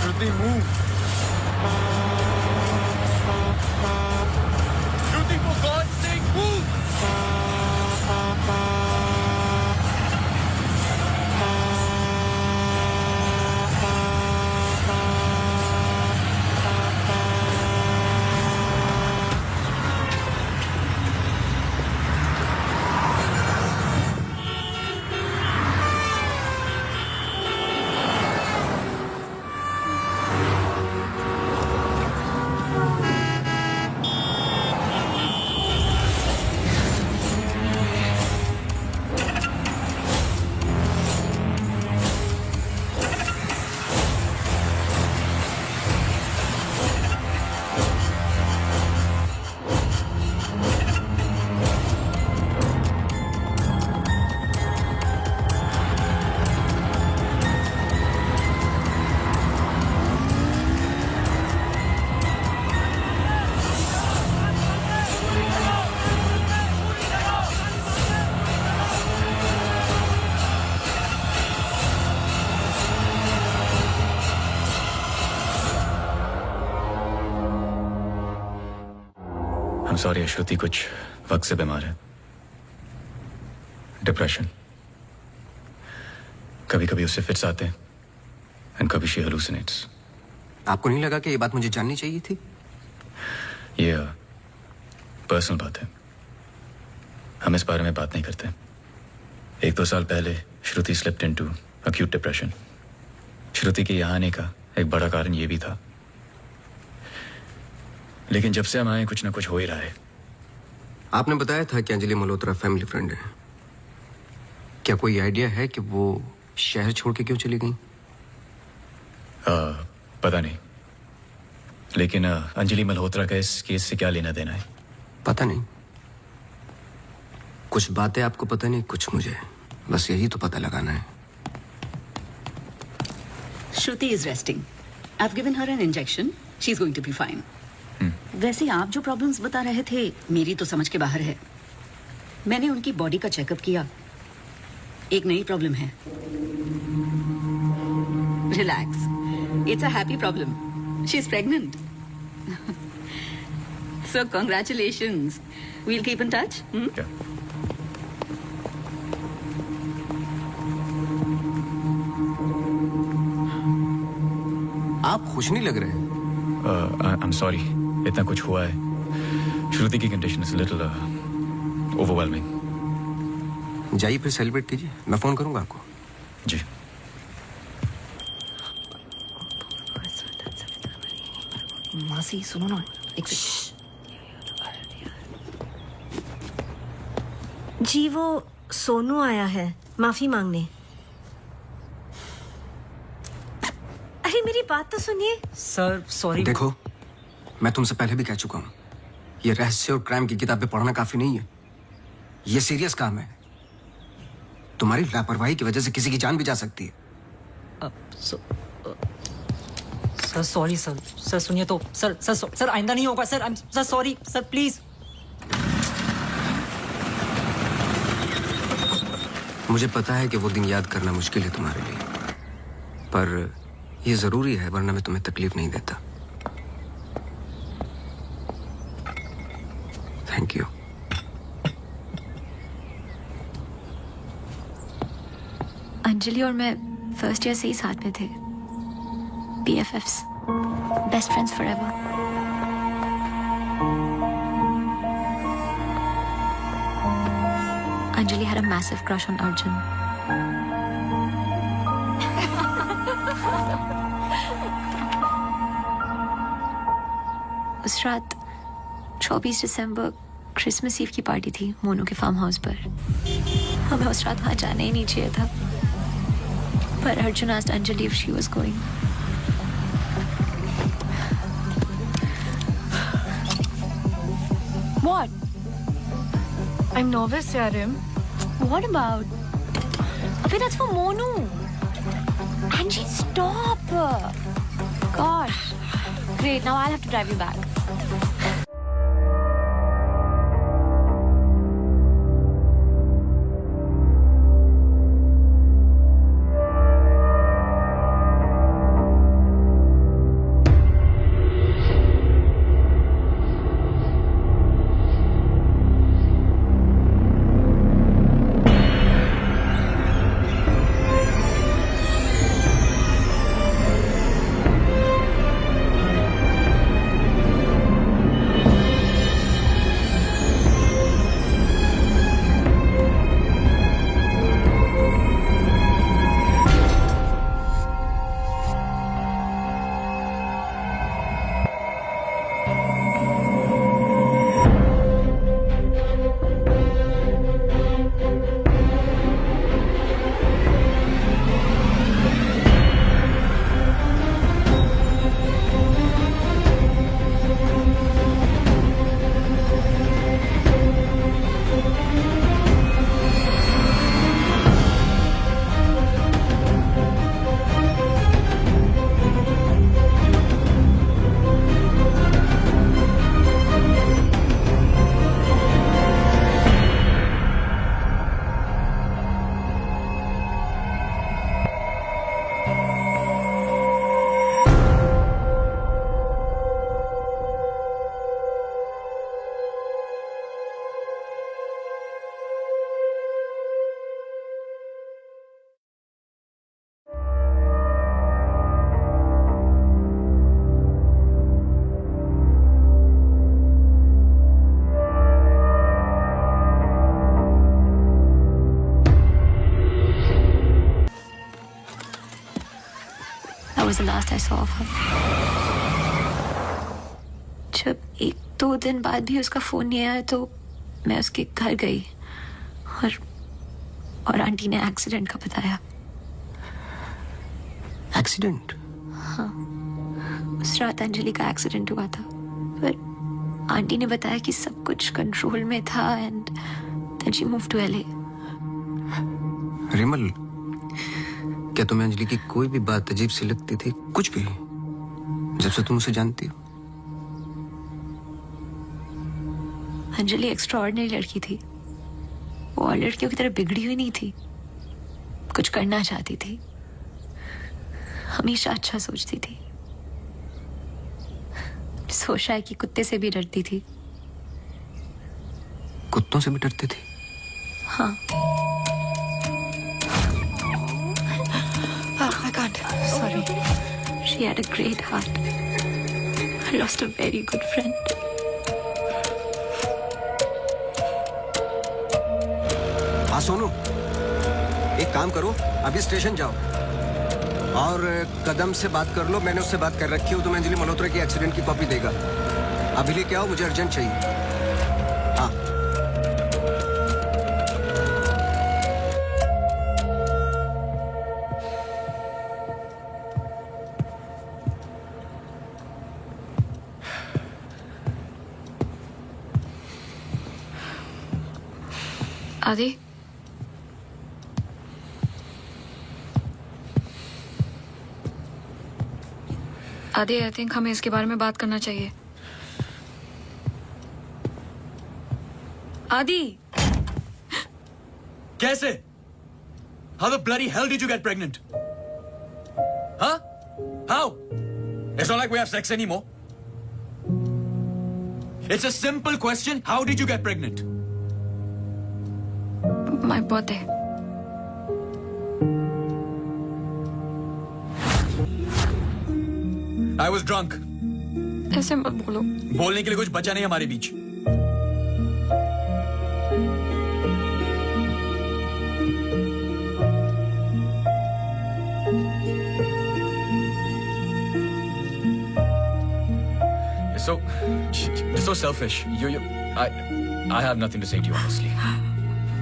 Shruti, move. I'm sorry, श्रुति कुछ वक्त से बीमार है. डिप्रेशन. कभी कभी उससे फिट्स आते हैं एंड कभी शी हेलुसिनेट्स. आपको नहीं लगा कि ये बात मुझे जाननी चाहिए थी? ये पर्सनल बात है, हम इस बारे में बात नहीं करते. 1-2 साल पहले श्रुति स्लिप्ड इनटू अक्यूट डिप्रेशन. श्रुति के यहाँ आने का एक बड़ा कारण ये भी था. लेकिन जब से हम आए कुछ ना कुछ हो ही रहा है. आपने बताया था कि अंजलि मल्होत्रा फैमिली फ्रेंड है. क्या कोई आइडिया है कि वो शहर छोड़ के क्यों चली गई? पता नहीं, लेकिन अंजलि मल्होत्रा का इस केस से क्या लेना देना है? पता नहीं. कुछ बातें आपको पता नहीं, कुछ मुझे. बस यही तो पता लगाना है. Shruti is resting. I've given her an injection. She's going to be fine. वैसे आप जो प्रॉब्लम्स बता रहे थे मेरी तो समझ के बाहर है. मैंने उनकी बॉडी का चेकअप किया. एक नई प्रॉब्लम है. Relax. It's a happy problem. She is pregnant. So congratulations. We'll keep in touch. आप खुश नहीं लग रहे. I'm sorry, इतना कुछ हुआ है. श्रुति की कंडीशन इज लिटिल ओवरवेलमिंग. जाइए फिर सेलिब्रेट कीजिए. मैं फोन करूंगा आपको. जी. मासी सुनो ना एक जी, वो सोनू आया है माफी मांगने. अरे मेरी बात तो सुनिए. Sir sorry. देखो, मैं तुमसे पहले भी कह चुका हूं, ये रहस्य और क्राइम की किताबें पढ़ना काफी नहीं है. ये सीरियस काम है. तुम्हारी लापरवाही की वजह से किसी की जान भी जा सकती है. Sir sorry sir. सर सुनिए तो. सर आइंदा नहीं होगा sir. Sir sorry sir please. मुझे पता है कि वो दिन याद करना मुश्किल है तुम्हारे लिए, पर ये जरूरी है, वरना मैं तुम्हें तकलीफ नहीं देता. Thank you. अंजलि और मैं फर्स्ट ईयर से ही साथ में थे. BFFs, best friends forever. Anjali had a massive crush on Arjun. उस रात 24 दिसंबर क्रिसमस ईव की पार्टी थी मोनू के फार्म हाउस पर. हमें उस रात वहां जाना ही नहीं चाहिए था, पर Arjun asked Anjali if she was going. What? I'm nervous, Yarim. What about? Abhi, that's for Monu. Angie, stop. Gosh. Great, now I'll have to drive you back. was the last I saw of her. जब 1-2 दिन बाद भी उसका phone नहीं आया तो मैं उसके घर गई और आंटी ने एक्सीडेंट का बताया। एक्सीडेंट? हाँ, उस रात अंजलि का एक्सीडेंट हुआ था, पर आंटी ने बताया कि सब कुछ कंट्रोल में था and then she moved to LA। Rimal, क्या तुम्हें अंजलि की कोई भी बात अजीब सी लगती थी? कुछ भी, जब से तुम उसे जानती हो? अंजलि एक्स्ट्राऑर्डिनरी लड़की थी। वो और लड़कियों की तरह बिगड़ी हुई नहीं थी, कुछ करना चाहती थी, हमेशा अच्छा सोचती थी। सोचा है कि कुत्ते से भी डरती थी। कुत्तों से भी डरती थी? हाँ। I can't. Sorry. She had a great heart. I lost a very good friend. हाँ सोनू, एक काम करो, अभी स्टेशन जाओ और कदम से बात कर लो। मैंने उससे बात कर रखी है, तुम्हें अंजलि मल्होत्रा की एक्सीडेंट की कॉपी देगा। अभी लेके आओ, मुझे अर्जेंट चाहिए। हाँ। आदि, आदि, आई थिंक हमें इसके बारे में बात करना चाहिए। आदि, कैसे? How the bloody hell did you get pregnant? Huh? How? It's not like we have sex anymore. It's a simple question. How did you get pregnant? My birthday. I was drunk. ऐसे मत बोलो। बोलने के लिए कुछ बचा नहीं हमारे बीच। You're so selfish. I have nothing to say to you, honestly.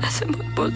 ऐसे मत बोल।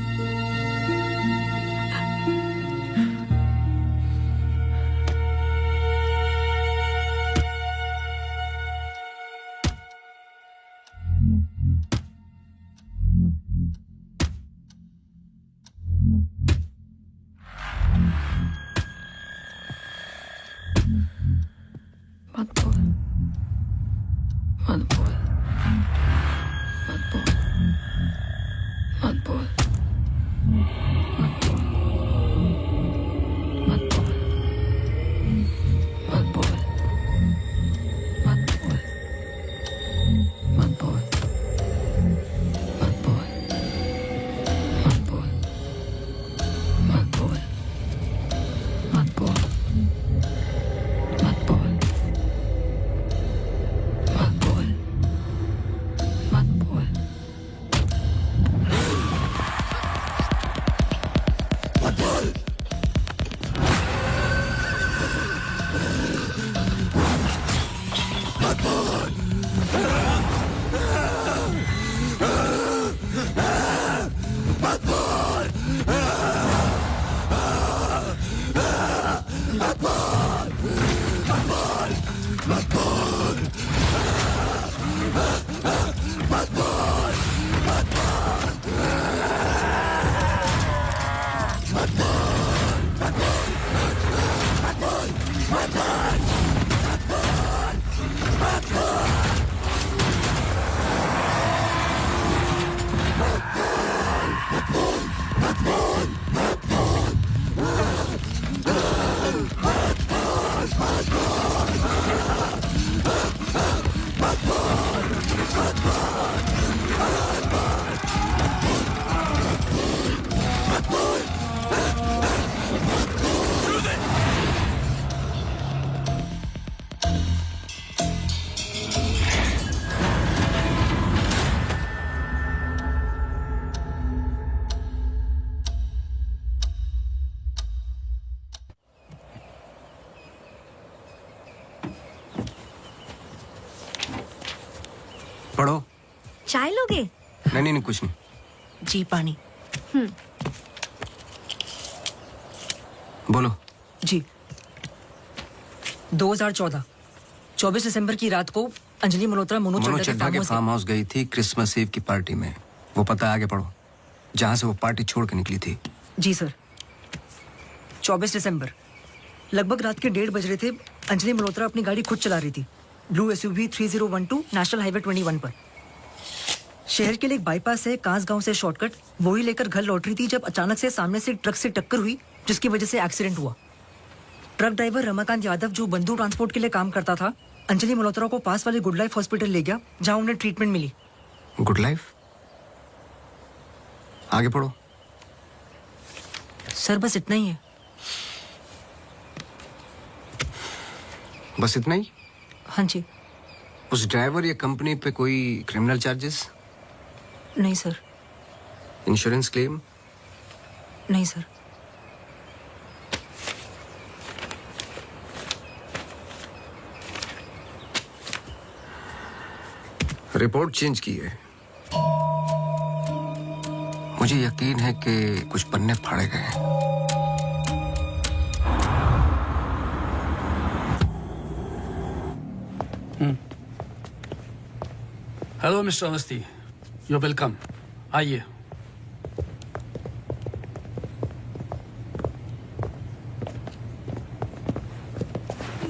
पढ़ो। चाय लोगे? नहीं नहीं नहीं, कुछ नहीं। जी पानी। बोलो। जी 2014 24 दिसंबर की रात को अंजलि मल्होत्रा मोनू चड्ढा के फार्म हाउस गई थी क्रिसमस ईव की पार्टी में। वो पता आगे पढ़ो, जहां से वो पार्टी छोड़ के निकली थी। जी सर। 24 दिसंबर लगभग रात के 1:30 बज रहे थे। अंजलि मल्होत्रा अपनी गाड़ी खुद चला रही थी, ब्लू SUV 3012 नेशनल हाईवे 21 पर। शहर के लिए एक बाईपास है, कांस गांव से शॉर्टकट, वही लेकर घर लौट रही थी जब अचानक से सामने से ट्रक से टक्कर हुई, जिसकी वजह से एक्सीडेंट हुआ। ट्रक ड्राइवर रमाकांत यादव, जो बंधु ट्रांसपोर्ट के लिए काम करता था, अंजलि मल्होत्रा को पास वाले गुड लाइफ हॉस्पिटल ले गया, जहां उन्हें ट्रीटमेंट मिली। Good life? आगे पढ़ो। सर बस इतना ही है। बस इतना ही? हाँ जी। उस ड्राइवर या कंपनी पे कोई क्रिमिनल चार्जेस? नहीं सर। Insurance claim? नहीं सर। रिपोर्ट चेंज की है। मुझे यकीन है कि कुछ पन्ने फाड़े गए हैं। Hello mister Awasthi, you welcome. आइए।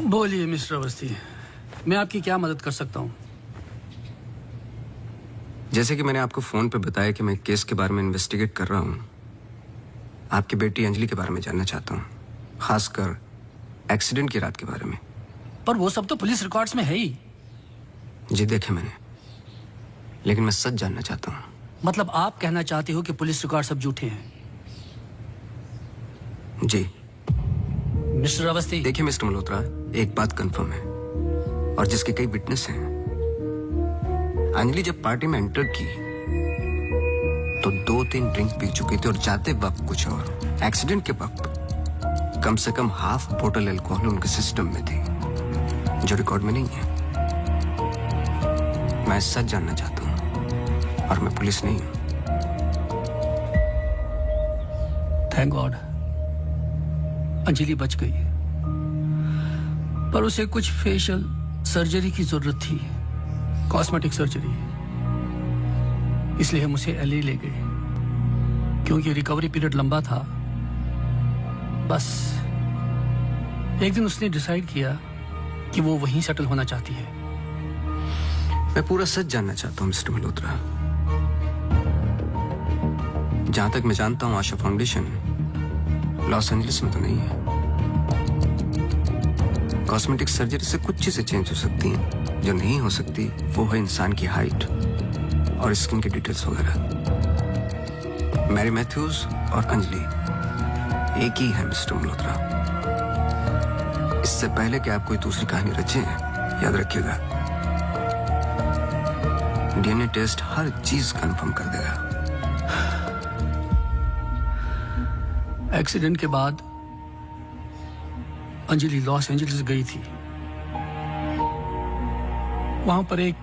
बोलिए मिस्टर अवस्थी, मैं आपकी क्या मदद कर सकता हूँ? जैसे कि मैंने आपको फोन पे बताया कि मैं केस के बारे में इन्वेस्टिगेट कर रहा हूँ, आपकी बेटी अंजलि के बारे में जानना चाहता हूँ, खासकर एक्सीडेंट की रात के बारे में। पर वो सब तो पुलिस रिकॉर्ड्स में है ही। जी देखे मैंने, लेकिन मैं सच जानना चाहता हूँ। मतलब आप कहना चाहते हो कि पुलिस रिकॉर्ड सब झूठे हैं? जी मिस्टर अवस्थी। देखिए मिस्टर मल्होत्रा, एक बात कंफर्म है और जिसके कई विटनेस हैं। अंजलि जब पार्टी में एंटर की तो 2-3 ड्रिंक पी चुकी थी और जाते वक्त कुछ और। एक्सीडेंट के वक्त कम से कम हाफ बोतल अल्कोहल उनके सिस्टम में थी, जो रिकॉर्ड में नहीं है। मैं सच जानना चाहता हूं और मैं पुलिस नहीं हूं। थैंक गॉड अंजलि बच गई, पर उसे कुछ फेशियल सर्जरी की जरूरत थी, कॉस्मेटिक सर्जरी। इसलिए हम उसे LA ले गए, क्योंकि रिकवरी पीरियड लंबा था। बस एक दिन उसने डिसाइड किया कि वो वहीं सेटल होना चाहती है। मैं पूरा सच जानना चाहता हूं मिस्टर मल्होत्रा। जहां तक मैं जानता हूं, आशा फाउंडेशन लॉस एंजलिस में तो नहीं है। कॉस्मेटिक सर्जरी से कुछ चीजें चेंज हो सकती हैं, जो नहीं हो सकती वो है इंसान की हाइट और स्किन की डिटेल्स वगैरह। मैरी मैथ्यूज और अंजलि एक ही है मिस्टर मल्होत्रा। इससे पहले कि आप कोई दूसरी कहानी रचें, याद रखिएगा DNA टेस्ट हर चीज कंफर्म कर देगा। एक्सीडेंट के बाद अंजलि लॉस एंजलिस गई थी। वहां पर एक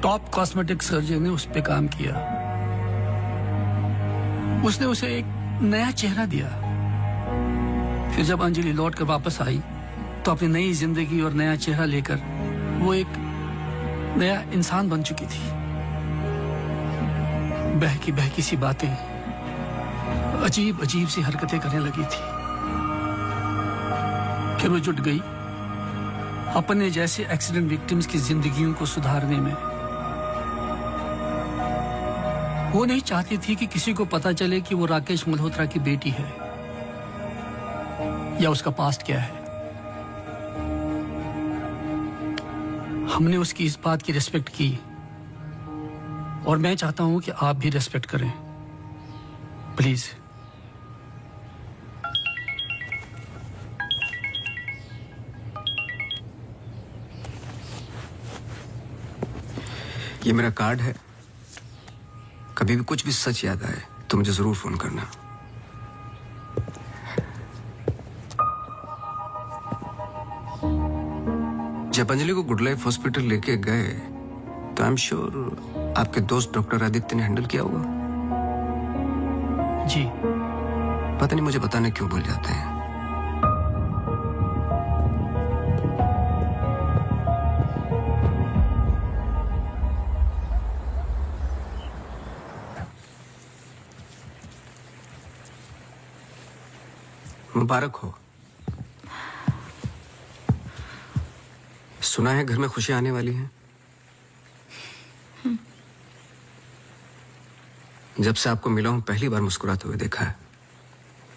टॉप कॉस्मेटिक सर्जन ने उस पे काम किया। उसने उसे एक नया चेहरा दिया। फिर जब अंजलि लौट कर वापस आई तो अपनी नई जिंदगी और नया चेहरा लेकर वो एक नया इंसान बन चुकी थी। बहकी सी बातें, अजीब अजीब सी हरकतें करने लगी थी। फिर वो जुट गई अपने जैसे एक्सीडेंट विक्टिम्स की जिंदगियों को सुधारने में। वो नहीं चाहती थी कि किसी को पता चले कि वो राकेश मल्होत्रा की बेटी है या उसका पास्ट क्या है। हमने उसकी इस बात की रिस्पेक्ट की और मैं चाहता हूं कि आप भी रिस्पेक्ट करें, प्लीज। ये मेरा कार्ड है, कभी भी कुछ भी सच याद आए तो मुझे जरूर फोन करना। जब अंजलि को गुड लाइफ हॉस्पिटल लेके गए तो आई एम श्योर आपके दोस्त डॉक्टर आदित्य ने हैंडल किया होगा। जी। पता नहीं मुझे बताने क्यों भूल जाते हैं। मुबारक हो। सुना है घर में खुशियां आने वाली हैं। जब से आपको मिला हूं पहली बार मुस्कुराते हुए देखा है।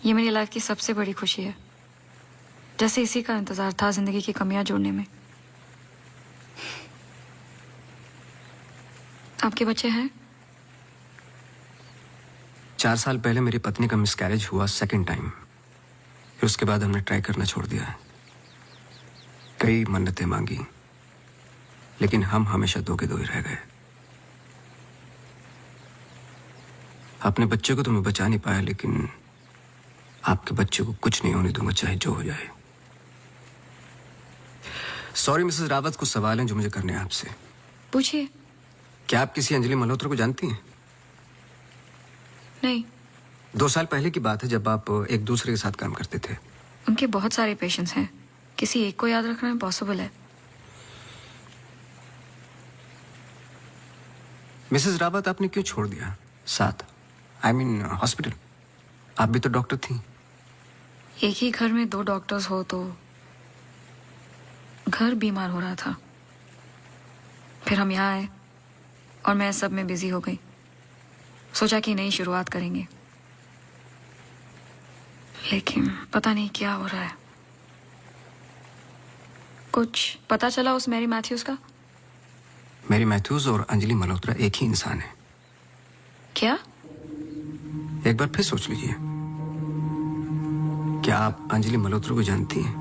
ये मेरी लाइफ की सबसे बड़ी खुशी है, जैसे इसी का इंतजार था जिंदगी की कमियां जोड़ने में। आपके बच्चे हैं? 4 साल पहले मेरी पत्नी का मिसकैरेज हुआ सेकंड टाइम। फिर उसके बाद हमने ट्राई करना छोड़ दिया है। कई मन्नतें मांगी, लेकिन हम हमेशा दो के दो ही रह गए। अपने बच्चे को तो मैं बचा नहीं पाया, लेकिन आपके बच्चे को कुछ नहीं होने दूंगा, चाहे जो हो जाए। सॉरी मिसेस रावत, कुछ सवाल हैं जो मुझे करने हैं आपसे। पूछिए। क्या आप किसी अंजलि मल्होत्रा को जानती हैं? नहीं। 2 साल पहले की बात है, जब आप एक दूसरे के साथ काम करते थे। उनके बहुत सारे पेशेंट्स हैं, किसी एक को याद रखना इम्पॉसिबल है। मिसेस रावत, आपने क्यों छोड़ दिया साथ? I mean hospital. आप भी तो डॉक्टर थी। एक ही घर में 2 डॉक्टर्स हो तो घर बीमार हो रहा था। फिर हम यहाँ आए और मैं सब में बिजी हो गई। सोचा कि नई शुरुआत करेंगे, लेकिन पता नहीं क्या हो रहा है। कुछ पता चला उस मैरी मैथ्यूज का? मैरी मैथ्यूज और अंजलि मल्होत्रा एक ही इंसान है। क्या? एक बार फिर सोच लीजिए। क्या आप अंजलि मल्होत्रा को जानती हैं?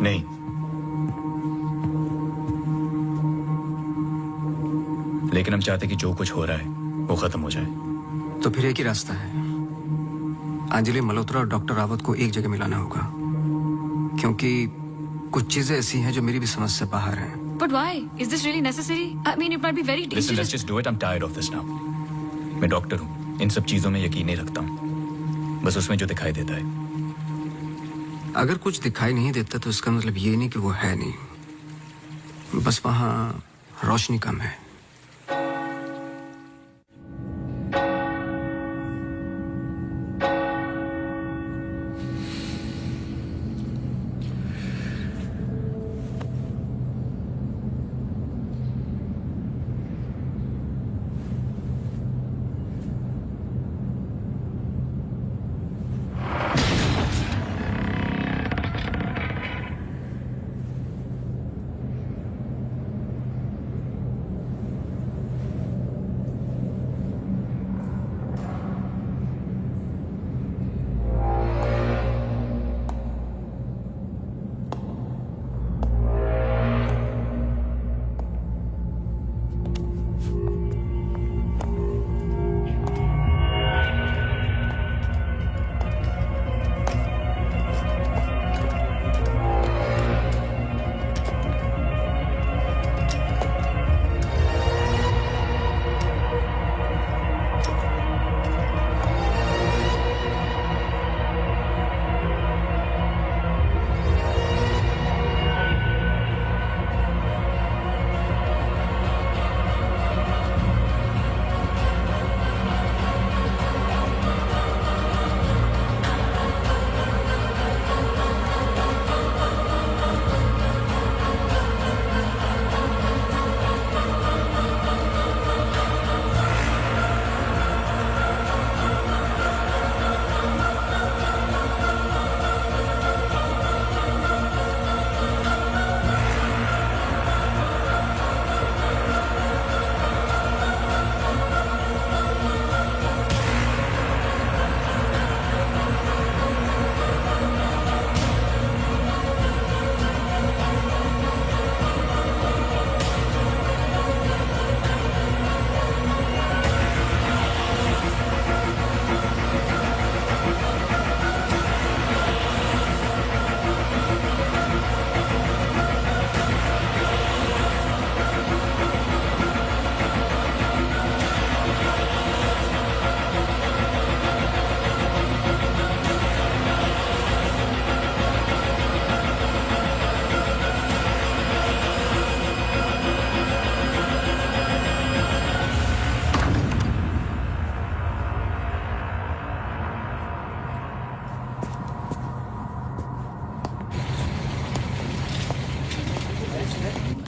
नहीं। लेकिन हम चाहते कि जो कुछ हो रहा है वो खत्म हो जाए। तो फिर एक ही रास्ता है। अंजलि मल्होत्रा और डॉक्टर रावत को एक जगह मिलाना होगा, क्योंकि कुछ चीजें ऐसी हैं जो मेरी भी समझ से बाहर हैं। But why? Is this really necessary? I mean, it might be very dangerous. Listen, let's just do it. I'm tired of this now. मैं डॉक्टर हूँ, इन सब चीजों में यकीन नहीं रखता हूँ, बस उसमें जो दिखाई देता है। अगर कुछ दिखाई नहीं देता तो इसका मतलब ये नहीं कि वो है नहीं, बस वहां रोशनी कम है।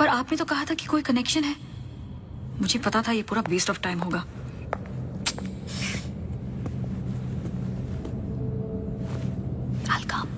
पर आपने तो कहा था कि कोई कनेक्शन है। मुझे पता था ये पूरा वेस्ट ऑफ टाइम होगा। I'll come.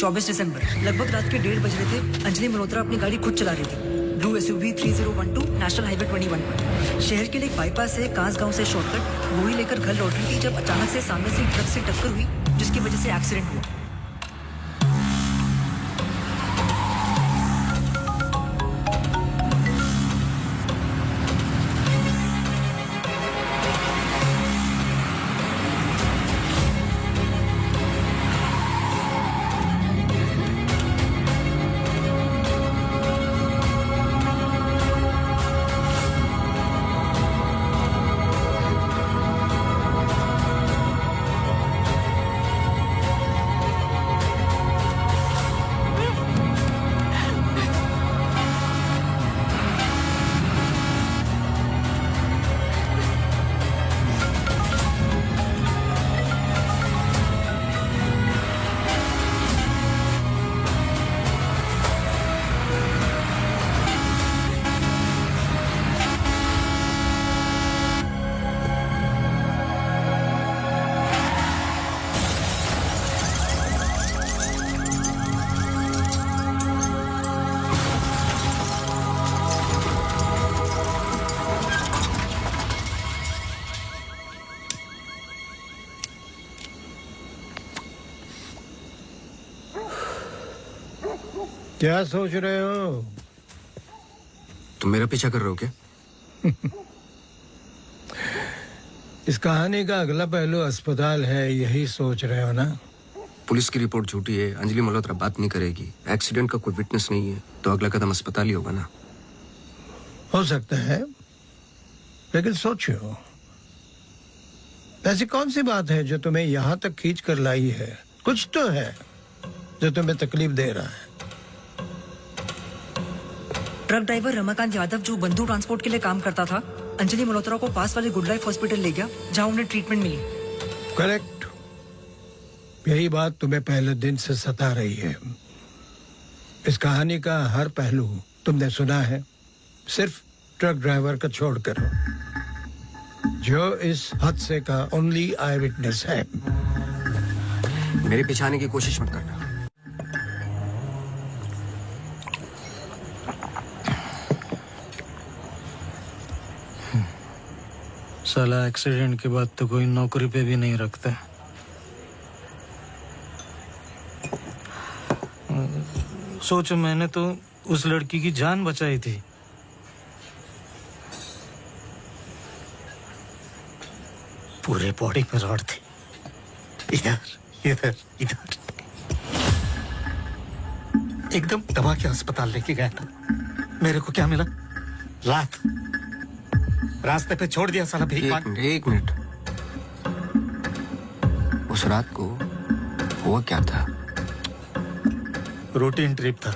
चौबीस दिसंबर लगभग रात के 1:30 बज रहे थे। अंजलि मल्होत्रा अपनी गाड़ी खुद चला रही थी। ब्लू SUV 3012 नेशनल हाईवे 21 पर। शहर के लिए एक बाईपास है कांसगांव से शॉर्टकट वो ही लेकर घर लौट रही थी जब अचानक से सामने से ट्रक से टक्कर हुई जिसकी वजह से एक्सीडेंट हुआ। क्या सोच रहे हो? तुम मेरा पीछा कर रहे हो क्या? इस कहानी का अगला पहलू अस्पताल है, यही सोच रहे हो ना? पुलिस की रिपोर्ट झूठी है, अंजलि मल्होत्रा बात नहीं करेगी, एक्सीडेंट का कोई विटनेस नहीं है, तो अगला कदम अस्पताल ही होगा ना। हो सकता है, लेकिन सोचो, ऐसी कौन सी बात है जो तुम्हें यहां तक खींच कर लाई है? कुछ तो है जो तुम्हें तकलीफ दे रहा है। ट्रक ड्राइवर रमाकांत यादव जो बंधु ट्रांसपोर्ट के लिए काम करता था, अंजलि मल्होत्रा को पास वाले गुड लाइफ हॉस्पिटल ले गया जहां उन्हें ट्रीटमेंट मिली। करेक्ट, यही बात तुम्हें पहले दिन से सता रही है। इस कहानी का हर पहलू तुमने सुना है, सिर्फ ट्रक ड्राइवर का छोड़कर, जो इस हादसे का ओनली आई विटनेस है। मेरे पीछे आने की कोशिश मत करना। साला एक्सीडेंट के बाद तो कोई नौकरी पे भी नहीं रखता। सोचो, मैंने तो उस लड़की की जान बचाई थी। पूरे बॉडी में रॉड थी, इधर इधर इधर। एकदम दबा के अस्पताल लेके गया था। मेरे को क्या मिला? लात। रास्ते पे छोड़ दिया साला भीख मांग। एक मिनट, उस रात को हुआ क्या था? रूटीन ट्रिप था।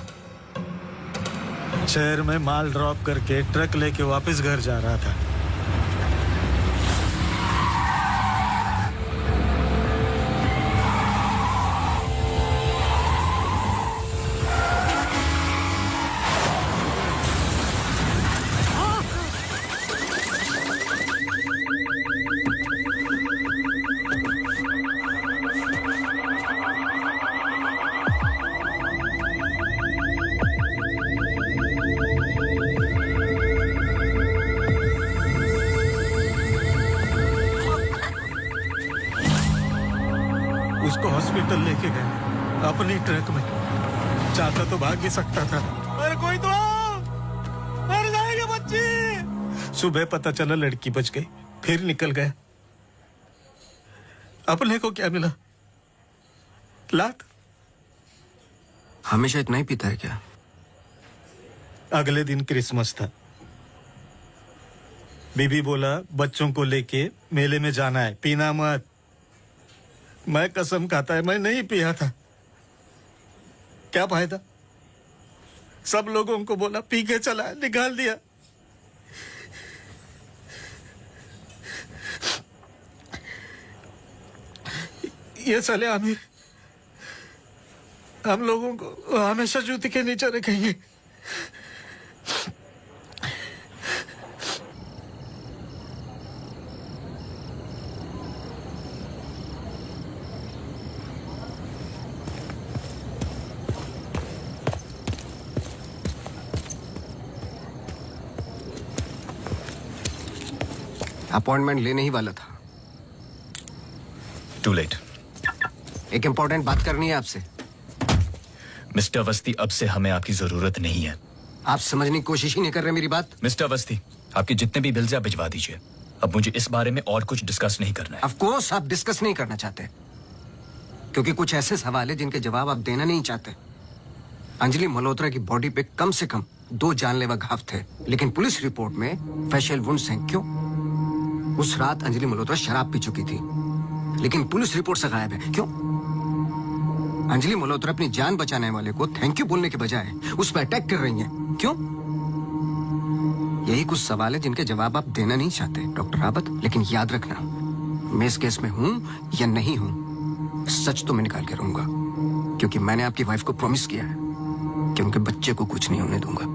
शहर में माल ड्रॉप करके ट्रक लेके वापस घर जा रहा था। उसको हॉस्पिटल लेके गए अपनी ट्रक में। चाहता तो भाग भी सकता था। अरे कोई तो आओ, मर जाएगी बच्ची। सुबह पता चला लड़की बच गई, फिर निकल गया। अपने को क्या मिला? लात। हमेशा इतना ही पीता है क्या? अगले दिन क्रिसमस था। बीबी बोला बच्चों को लेके मेले में जाना है, पीना मत। मैं कसम खाता है मैं नहीं पिया था। क्या फायदा? सब लोगों को बोला पी के चला, निकाल दिया। ये साले आमिर हम लोगों को हमेशा जूती के नीचे रखेंगे। अपॉइंटमेंट लेने ही वाला था। To late. एक इंपॉर्टेंट बात करनी है आपसे। मिस्टर अवस्थी, अब से हमें आपकी जरूरत नहीं है। आप समझने की कोशिश ही नहीं कर रहे मेरी बात। मिस्टर अवस्थी, आपके जितने भी बिल्स आप भिजवा दीजिए। अब मुझे इस बारे में और कुछ डिस्कस नहीं करना है। ऑफ कोर्स आप डिस्कस नहीं करना चाहते, क्योंकि कुछ ऐसे सवाल है जिनके जवाब आप देना नहीं चाहते। अंजलि मल्होत्रा की बॉडी पे कम से कम 2 जानलेवा घाव थे, लेकिन पुलिस रिपोर्ट में फेशियल वुंड्स हैं। क्यों? उस रात अंजलि मल्होत्रा शराब पी चुकी थी, लेकिन पुलिस रिपोर्ट से गायब है। क्यों? अंजलि मल्होत्रा अपनी जान बचाने वाले को थैंक यू बोलने के बजाय उस पर अटैक कर रही हैं। क्यों? यही कुछ सवाल है जिनके जवाब आप देना नहीं चाहते डॉक्टर रावत। लेकिन याद रखना, मैं इस केस में हूं या नहीं हूं, सच तो मैं निकाल के रहूंगा, क्योंकि मैंने आपकी वाइफ को प्रॉमिस किया है कि उनके बच्चे को कुछ नहीं होने दूंगा।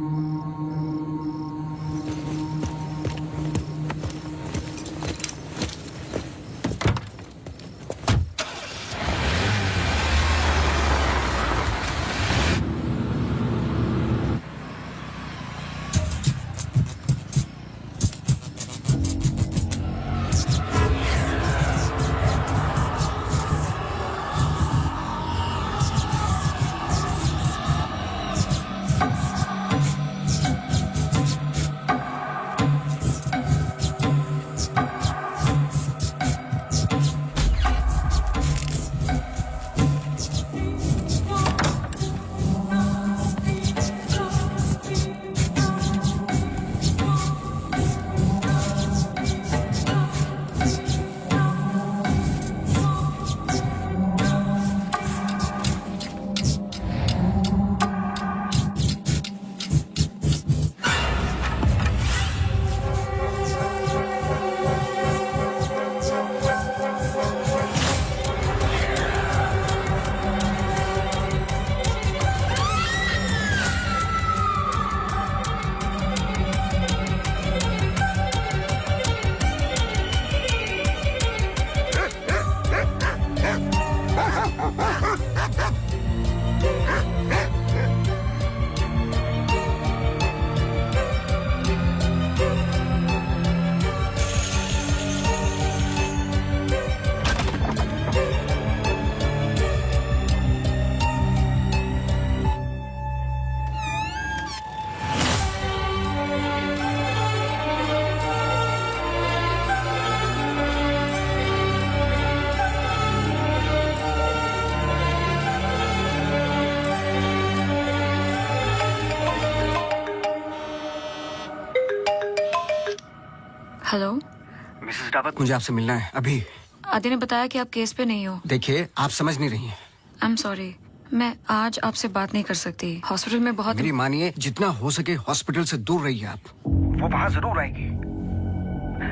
हेलो मिसेस रावत, मुझे आपसे मिलना है अभी। आदि ने बताया कि आप केस पे नहीं हो। देखिए, आप समझ नहीं रही हैं। आई एम सॉरी, मैं आज आपसे बात नहीं कर सकती। हॉस्पिटल में बहुत मेरी मानिए, जितना हो सके हॉस्पिटल से दूर रहिए आप। वो वहां जरूर आएगी।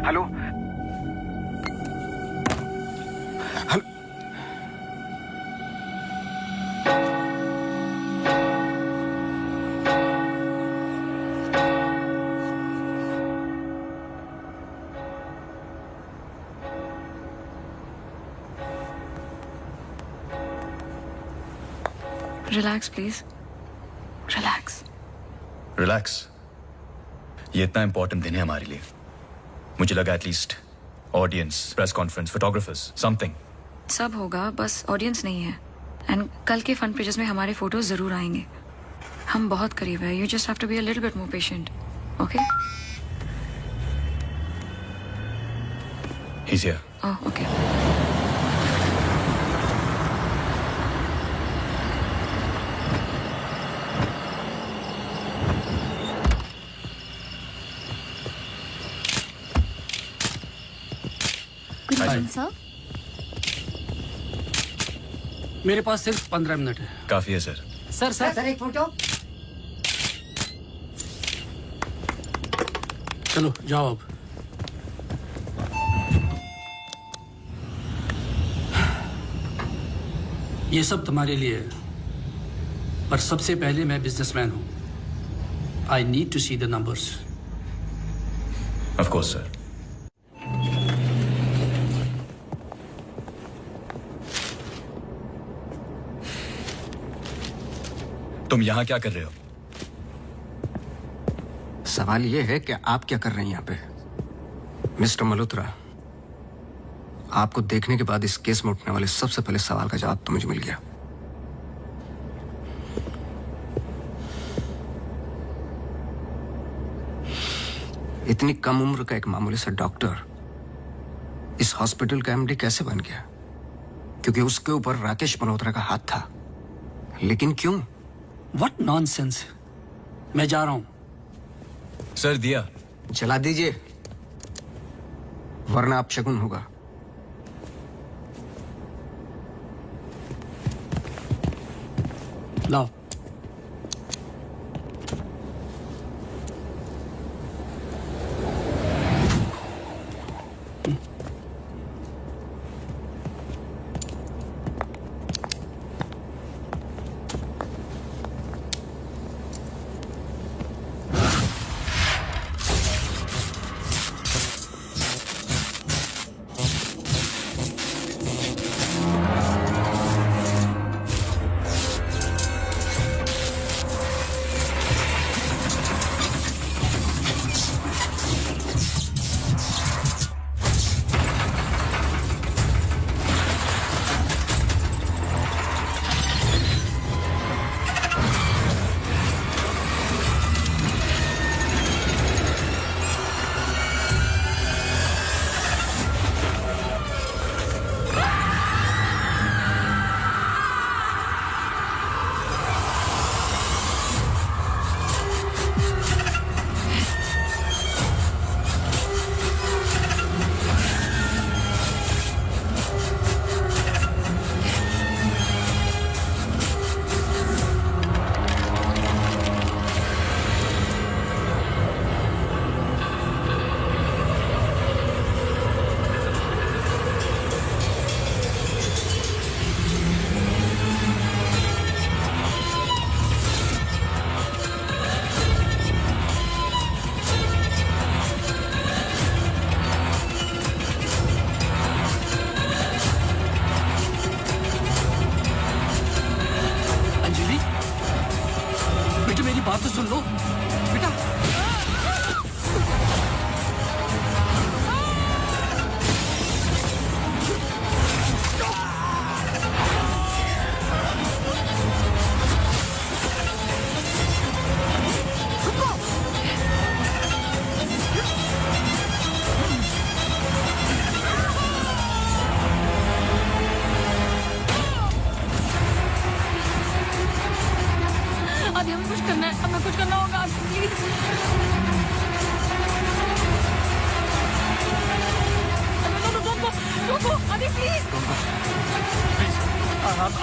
Hello hello. Relax please, relax. Relax? ये इतना इंपॉर्टेंट दिन है हमारे लिए। मुझे लगा at least audience, press conference, photographers, something. सब होगा, बस ऑडियंस नहीं है। एंड कल के फ्रंट पेजेस में हमारे फोटोज जरूर आएंगे। हम बहुत करीब है। You just have to be a little bit more patient, okay? He's here. Oh, okay. Good morning sir. मेरे पास सिर्फ 15 मिनट है। काफी है सर। सर एक फोटो। चलो जाओ अब। ये सब तुम्हारे लिए है, पर सबसे पहले मैं बिजनेसमैन हूं। I need to see the numbers. Of course sir. तुम यहां क्या कर रहे हो? सवाल यह है कि आप क्या कर रहे हैं यहाँ पे। मिस्टर मल्होत्रा, आपको देखने के बाद इस केस में उठने वाले सबसे पहले सवाल का जवाब तो मुझे मिल गया। इतनी कम उम्र का एक मामूली सा डॉक्टर इस हॉस्पिटल का एमडी कैसे बन गया? क्योंकि उसके ऊपर राकेश मल्होत्रा का हाथ था। लेकिन क्यों? What nonsense. मैं जा रहा हूं। सर दिया जला दीजिए, वरना आप शगुन होगा। लाओ।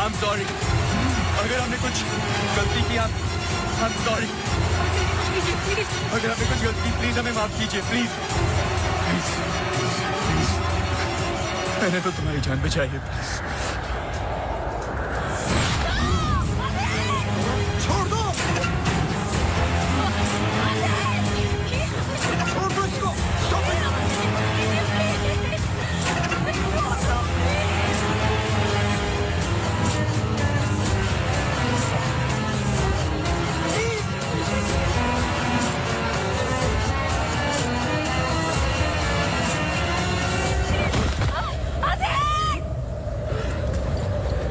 I'm sorry. अगर हमने कुछ गलती की, I'm sorry. अगर हमने कुछ गलती, प्लीज हमें माफ कीजिए, प्लीज. मैंने तो तुम्हारी जान बचाई है. छोड़ दो, छोड़ दो इसको. Stop it.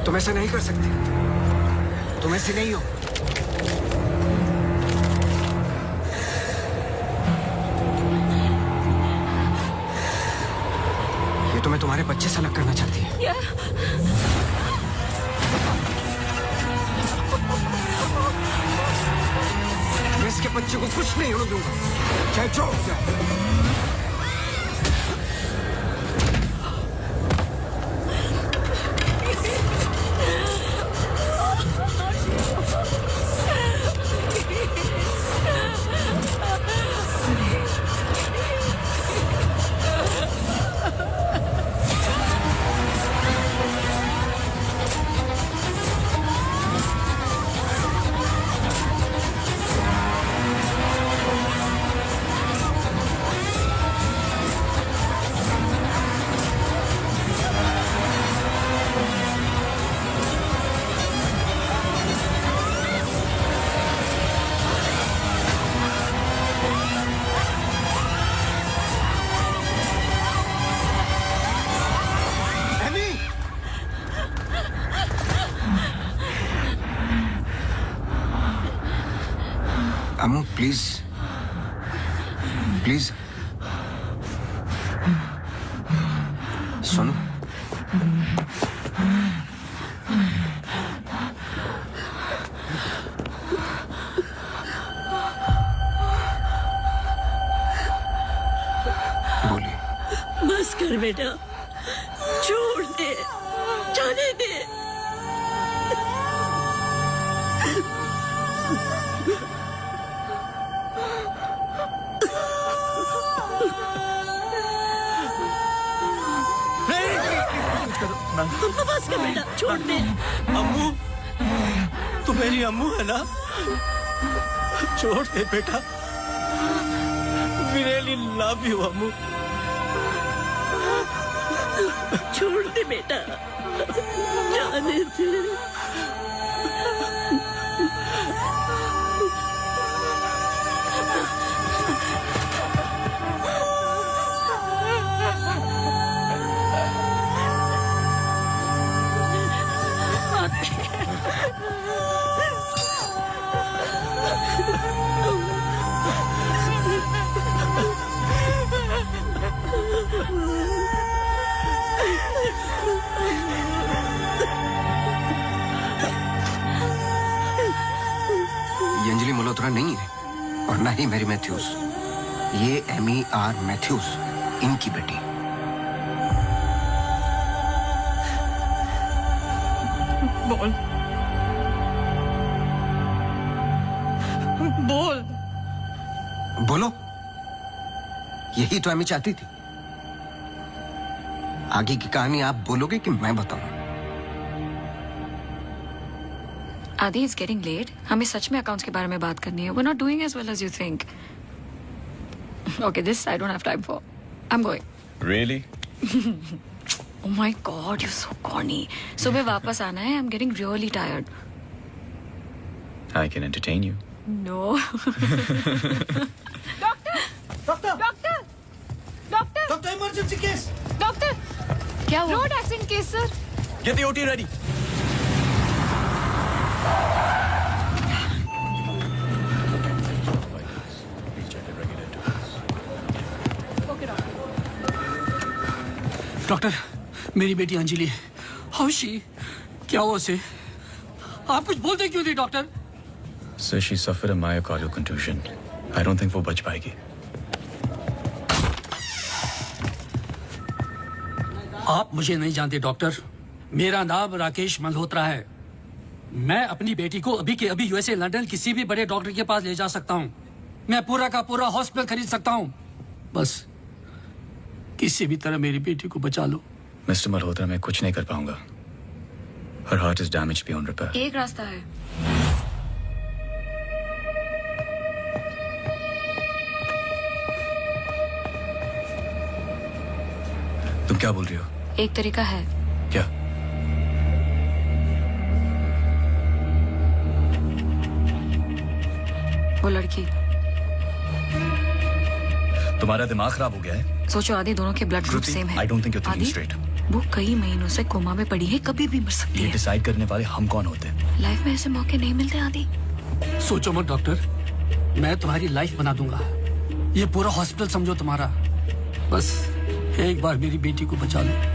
तुम ऐसा नहीं कर सकते. तुम ऐसे नहीं हो. ये तुम्हें तुम्हारे बच्चे से अलग करना चाहती है. मैं इसके बच्चे को कुछ नहीं होने दूंगा, चाहे जो हो जाए. अम्मू प्लीज, प्लीज सुनो. बोलिए. बस कर बेटा, छोड़ दे, जाने दे. बस कर बेटा, छोड़ दे. अम्मू, तू मेरी अम्मू है ना? छोड़ दे बेटा. We really love you, अम्मू. छोड़ दे बेटा, जाने दे. ये अंजलि मल्होत्रा नहीं है और ना ही मैरी मैथ्यूज. ये एमी आर मैथ्यूज, इनकी बेटी. बोल, बोल. बोलो. यही तो एमी चाहती थी. आगे की कहानी आप बोलोगे कि मैं बताऊं? आदि, इट्स गेटिंग लेट. हमें सच में अकाउंट्स के बारे में बात करनी है. We are not doing as well as you think. Okay, this I don't have time for. I am going. Really? Oh my God, you're so corny. सुबह वापस आना है. I'm getting really tired. I can entertain you. No. Doctor, emergency case. Doctor, क्या हुआ? Road accident case sir. Get the OT ready. Doctor, मेरी बेटी Anjali, how she? क्या हुआ उसे? आप कुछ बोलते क्यों नहीं doctor? Sir, she suffered a myocardial contusion. I don't think वो बच पाएगी. आप मुझे नहीं जानते डॉक्टर. मेरा नाम राकेश मल्होत्रा है। मैं अपनी बेटी को अभी के अभी यूएसए लंदन किसी भी बड़े डॉक्टर के पास ले जा सकता हूँ। मैं पूरा का पूरा हॉस्पिटल खरीद सकता हूँ। बस किसी भी तरह मेरी बेटी को बचा लो। मिस्टर मल्होत्रा, मैं कुछ नहीं कर पाऊंगा। Her heart is damaged beyond repair. एक रास्ता है। तुम क्या बोल रही हो? एक तरीका है। क्या? वो लड़की। तुम्हारा दिमाग खराब हो गया है? सोचो आदि, दोनों के ब्लड ग्रुप सेम है। I don't think you're thinking straight. वो कई महीनों से कोमा में पड़ी है, कभी भी मर सकती ये है। डिसाइड करने वाले हम कौन होते हैं? लाइफ में ऐसे मौके नहीं मिलते आदि। सोचो मत डॉक्टर, मैं तुम्हारी लाइफ बना दूंगा। ये पूरा हॉस्पिटल समझो तुम्हारा। बस एक बार मेरी बेटी को बचा लो।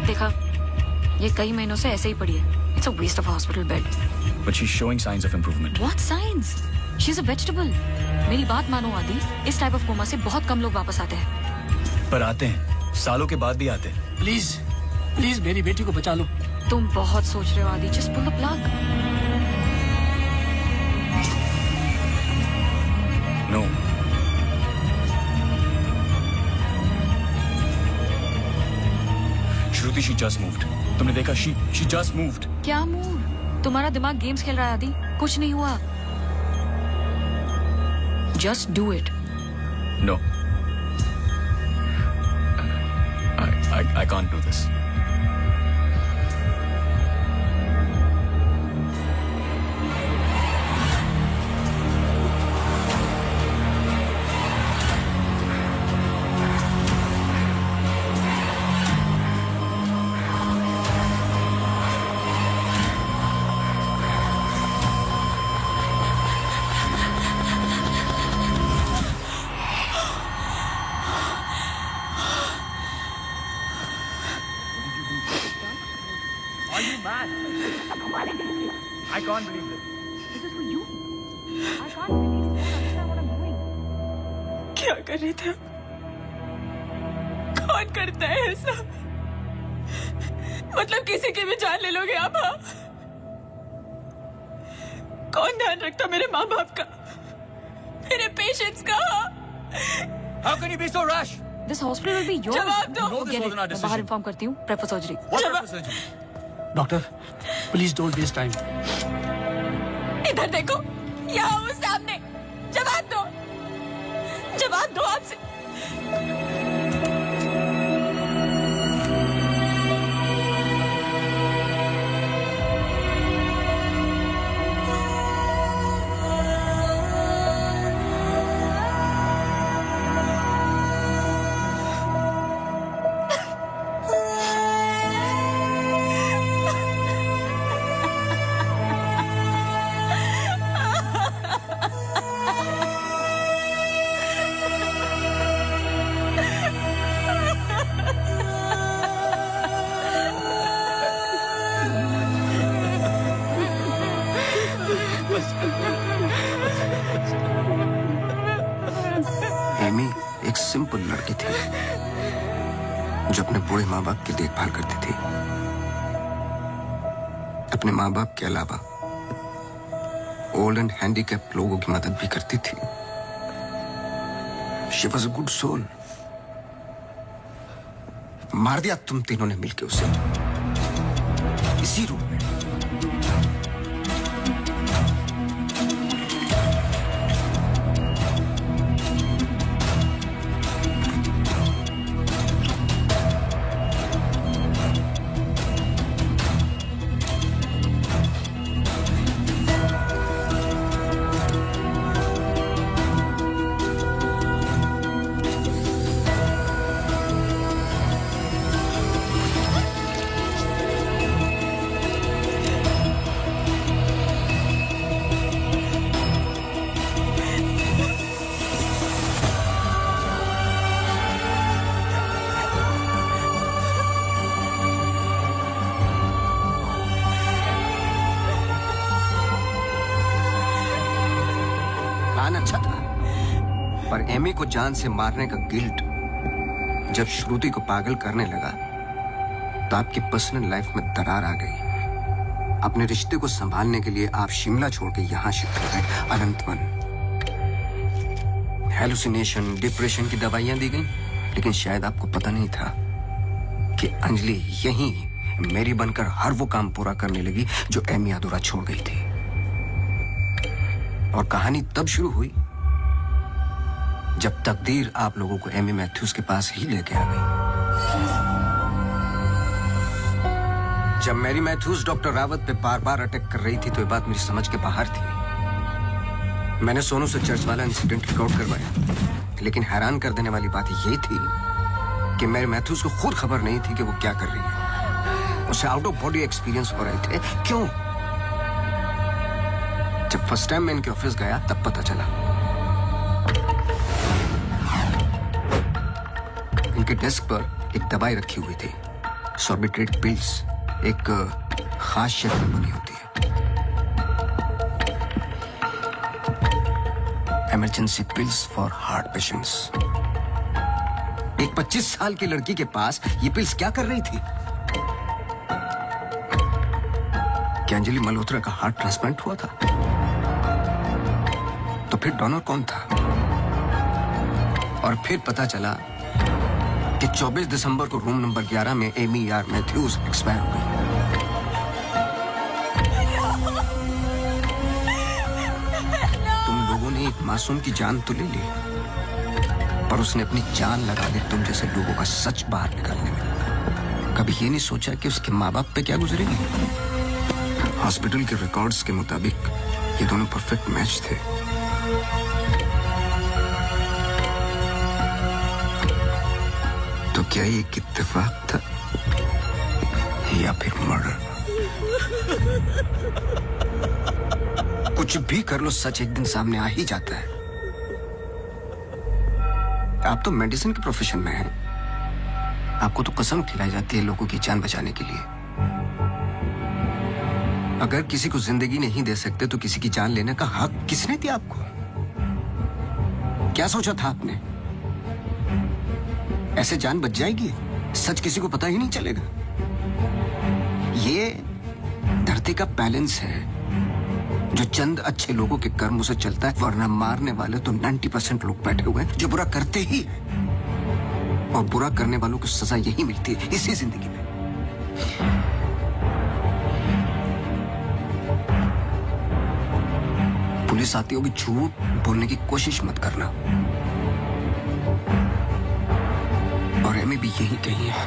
देखा, ये कई महीनों से ऐसे ही पड़ी है। It's a waste of hospital bed. But she's showing signs of improvement. What signs? She's a vegetable. मेरी बात मानो आदि, इस टाइप ऑफ कोमा से बहुत कम लोग वापस आते हैं। पर आते हैं, सालों के बाद भी आते हैं। प्लीज प्लीज मेरी बेटी को बचा लो। तुम बहुत सोच रहे हो Adi, just pull the plug. No. Shruti, she just moved. तुमने देखा? She just moved. क्या मूव? तुम्हारा दिमाग गेम्स खेल रहा है आदि, कुछ नहीं हुआ। Just do it. No. I can't do this. Are you mad? I can't believe this. This is for you. I can't believe you don't understand what I'm doing. क्या कर रहे थे? कौन करता है ऐसा? मतलब किसी की भी जान ले लोगे आप? हाँ? कौन ध्यान रखता मेरे माँ बाप का, मेरे पेशेंट्स का? How can you be so rash? This hospital will be yours. जवाब दो। No, this wasn't our मैं बाहर decision. इन्फॉर्म करती हूँ, prefer surgery. What type of surgery? Doctor please don't waste time. इधर देखो, यहाँ वो सामने। जवाब दो, जवाब दो आपसे। एमी एक सिंपल लड़की थी जो अपने बूढ़े माँ बाप की देखभाल करती थी। अपने माँ बाप के अलावा ओल्ड एंड हैंडीकैप लोगों की मदद भी करती थी। She was a good soul. मार दिया तुम तीनों ने मिलकर उसे इसी रूम में। और एमी को जान से मारने का गिल्ट जब श्रुति को पागल करने लगा तो आपकी पर्सनल लाइफ में दरार आ गई। अपने रिश्ते को संभालने के लिए आप शिमला छोड़ के यहां शिफ्ट हो गए अनंतवन। हेलुसिनेशन, डिप्रेशन की दवाइयां दी गई, लेकिन शायद आपको पता नहीं था कि अंजलि यहीं मेरी बनकर हर वो काम पूरा करने लगी जो एमी अधूरा छोड़ गई थी। और कहानी तब शुरू हुई जब तकदीर आप लोगों को एमी मैथ्यूज के पास ही लेके आ गई। जब मैरी मैथ्यूज डॉक्टर रावत पे बार बार अटैक कर रही थी तो ये बात मेरी समझ के बाहर थी। मैंने सोनू से चर्च वाला इंसिडेंट रिकॉर्ड करवाया, लेकिन हैरान कर देने वाली बात ये थी कि मैरी मैथ्यूज को खुद खबर नहीं थी कि वो क्या कर रही है। उसे आउट ऑफ बॉडी एक्सपीरियंस हो रहे थे। क्यों? जब फर्स्ट टाइम मैं इनके ऑफिस गया तब पता चला। इनके डेस्क पर एक दवाई रखी हुई थी, सॉर्बिट्रेट पिल्स, एक खास शेप में बनी होती है। Emergency pills for heart patients. एक 25 साल की लड़की के पास ये पिल्स क्या कर रही थी? क्या अंजलि मल्होत्रा का हार्ट ट्रांसप्लांट हुआ था? तो फिर डोनर कौन था? और फिर पता चला कि 24 दिसंबर को रूम नंबर 11 में एमी आर मैथ्यूज एक्सपायर हो गई। तुम लोगों ने एक मासूम की जान तो ले ली, पर उसने अपनी जान लगा दी तुम जैसे लोगों का सच बाहर निकालने में। कभी ये नहीं सोचा कि उसके माँ बाप पे क्या गुजरेगी? हॉस्पिटल के रिकॉर्ड्स के मुताबिक ये दोनों परफेक्ट मैच थे। तो क्या ये एक इत्तेफाक था या फिर मर्डर? कुछ भी कर लो, सच एक दिन सामने आ ही जाता है। आप तो मेडिसिन के प्रोफेशन में हैं। आपको तो कसम खिलाई जाती है लोगों की जान बचाने के लिए। अगर किसी को जिंदगी नहीं दे सकते तो किसी की जान लेने का हक किसने दिया आपको? क्या सोचा था आपने? ऐसे जान बच जाएगी? सच किसी को पता ही नहीं चलेगा। ये धरती का बैलेंस है जो चंद अच्छे लोगों के कर्मों से चलता है, वरना मारने वाले तो 90% लोग बैठे हुए हैं जो बुरा करते ही हैं। और बुरा करने वालों को सजा यही मिलती है इसी जिंदगी में। पुलिस आती होगी, झूठ बोलने की कोशिश मत करना। और एमी भी यही कही है।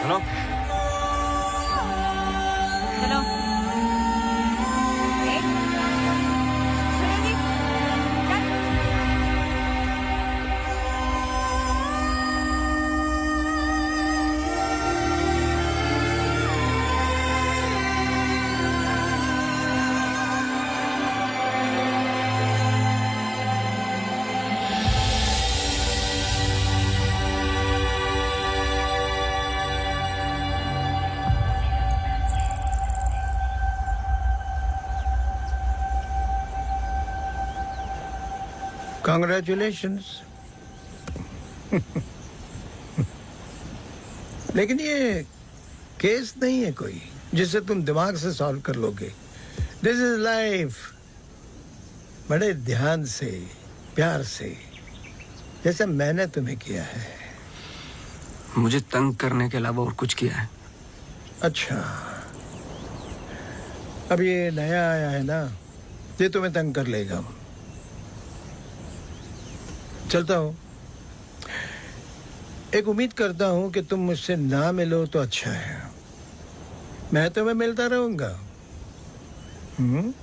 Hello hello Congratulations. लेकिन ये केस नहीं है कोई जिसे तुम दिमाग से सॉल्व कर लोगे। This is life. बड़े ध्यान से, प्यार से, जैसे मैंने तुम्हें किया है। मुझे तंग करने के अलावा और कुछ किया है? अच्छा, अब ये नया आया है ना, ये तुम्हें तंग कर लेगा। चलता हूं। एक उम्मीद करता हूं कि तुम मुझसे ना मिलो तो अच्छा है। मैं तुम्हें मिलता रहूंगा। हम्म?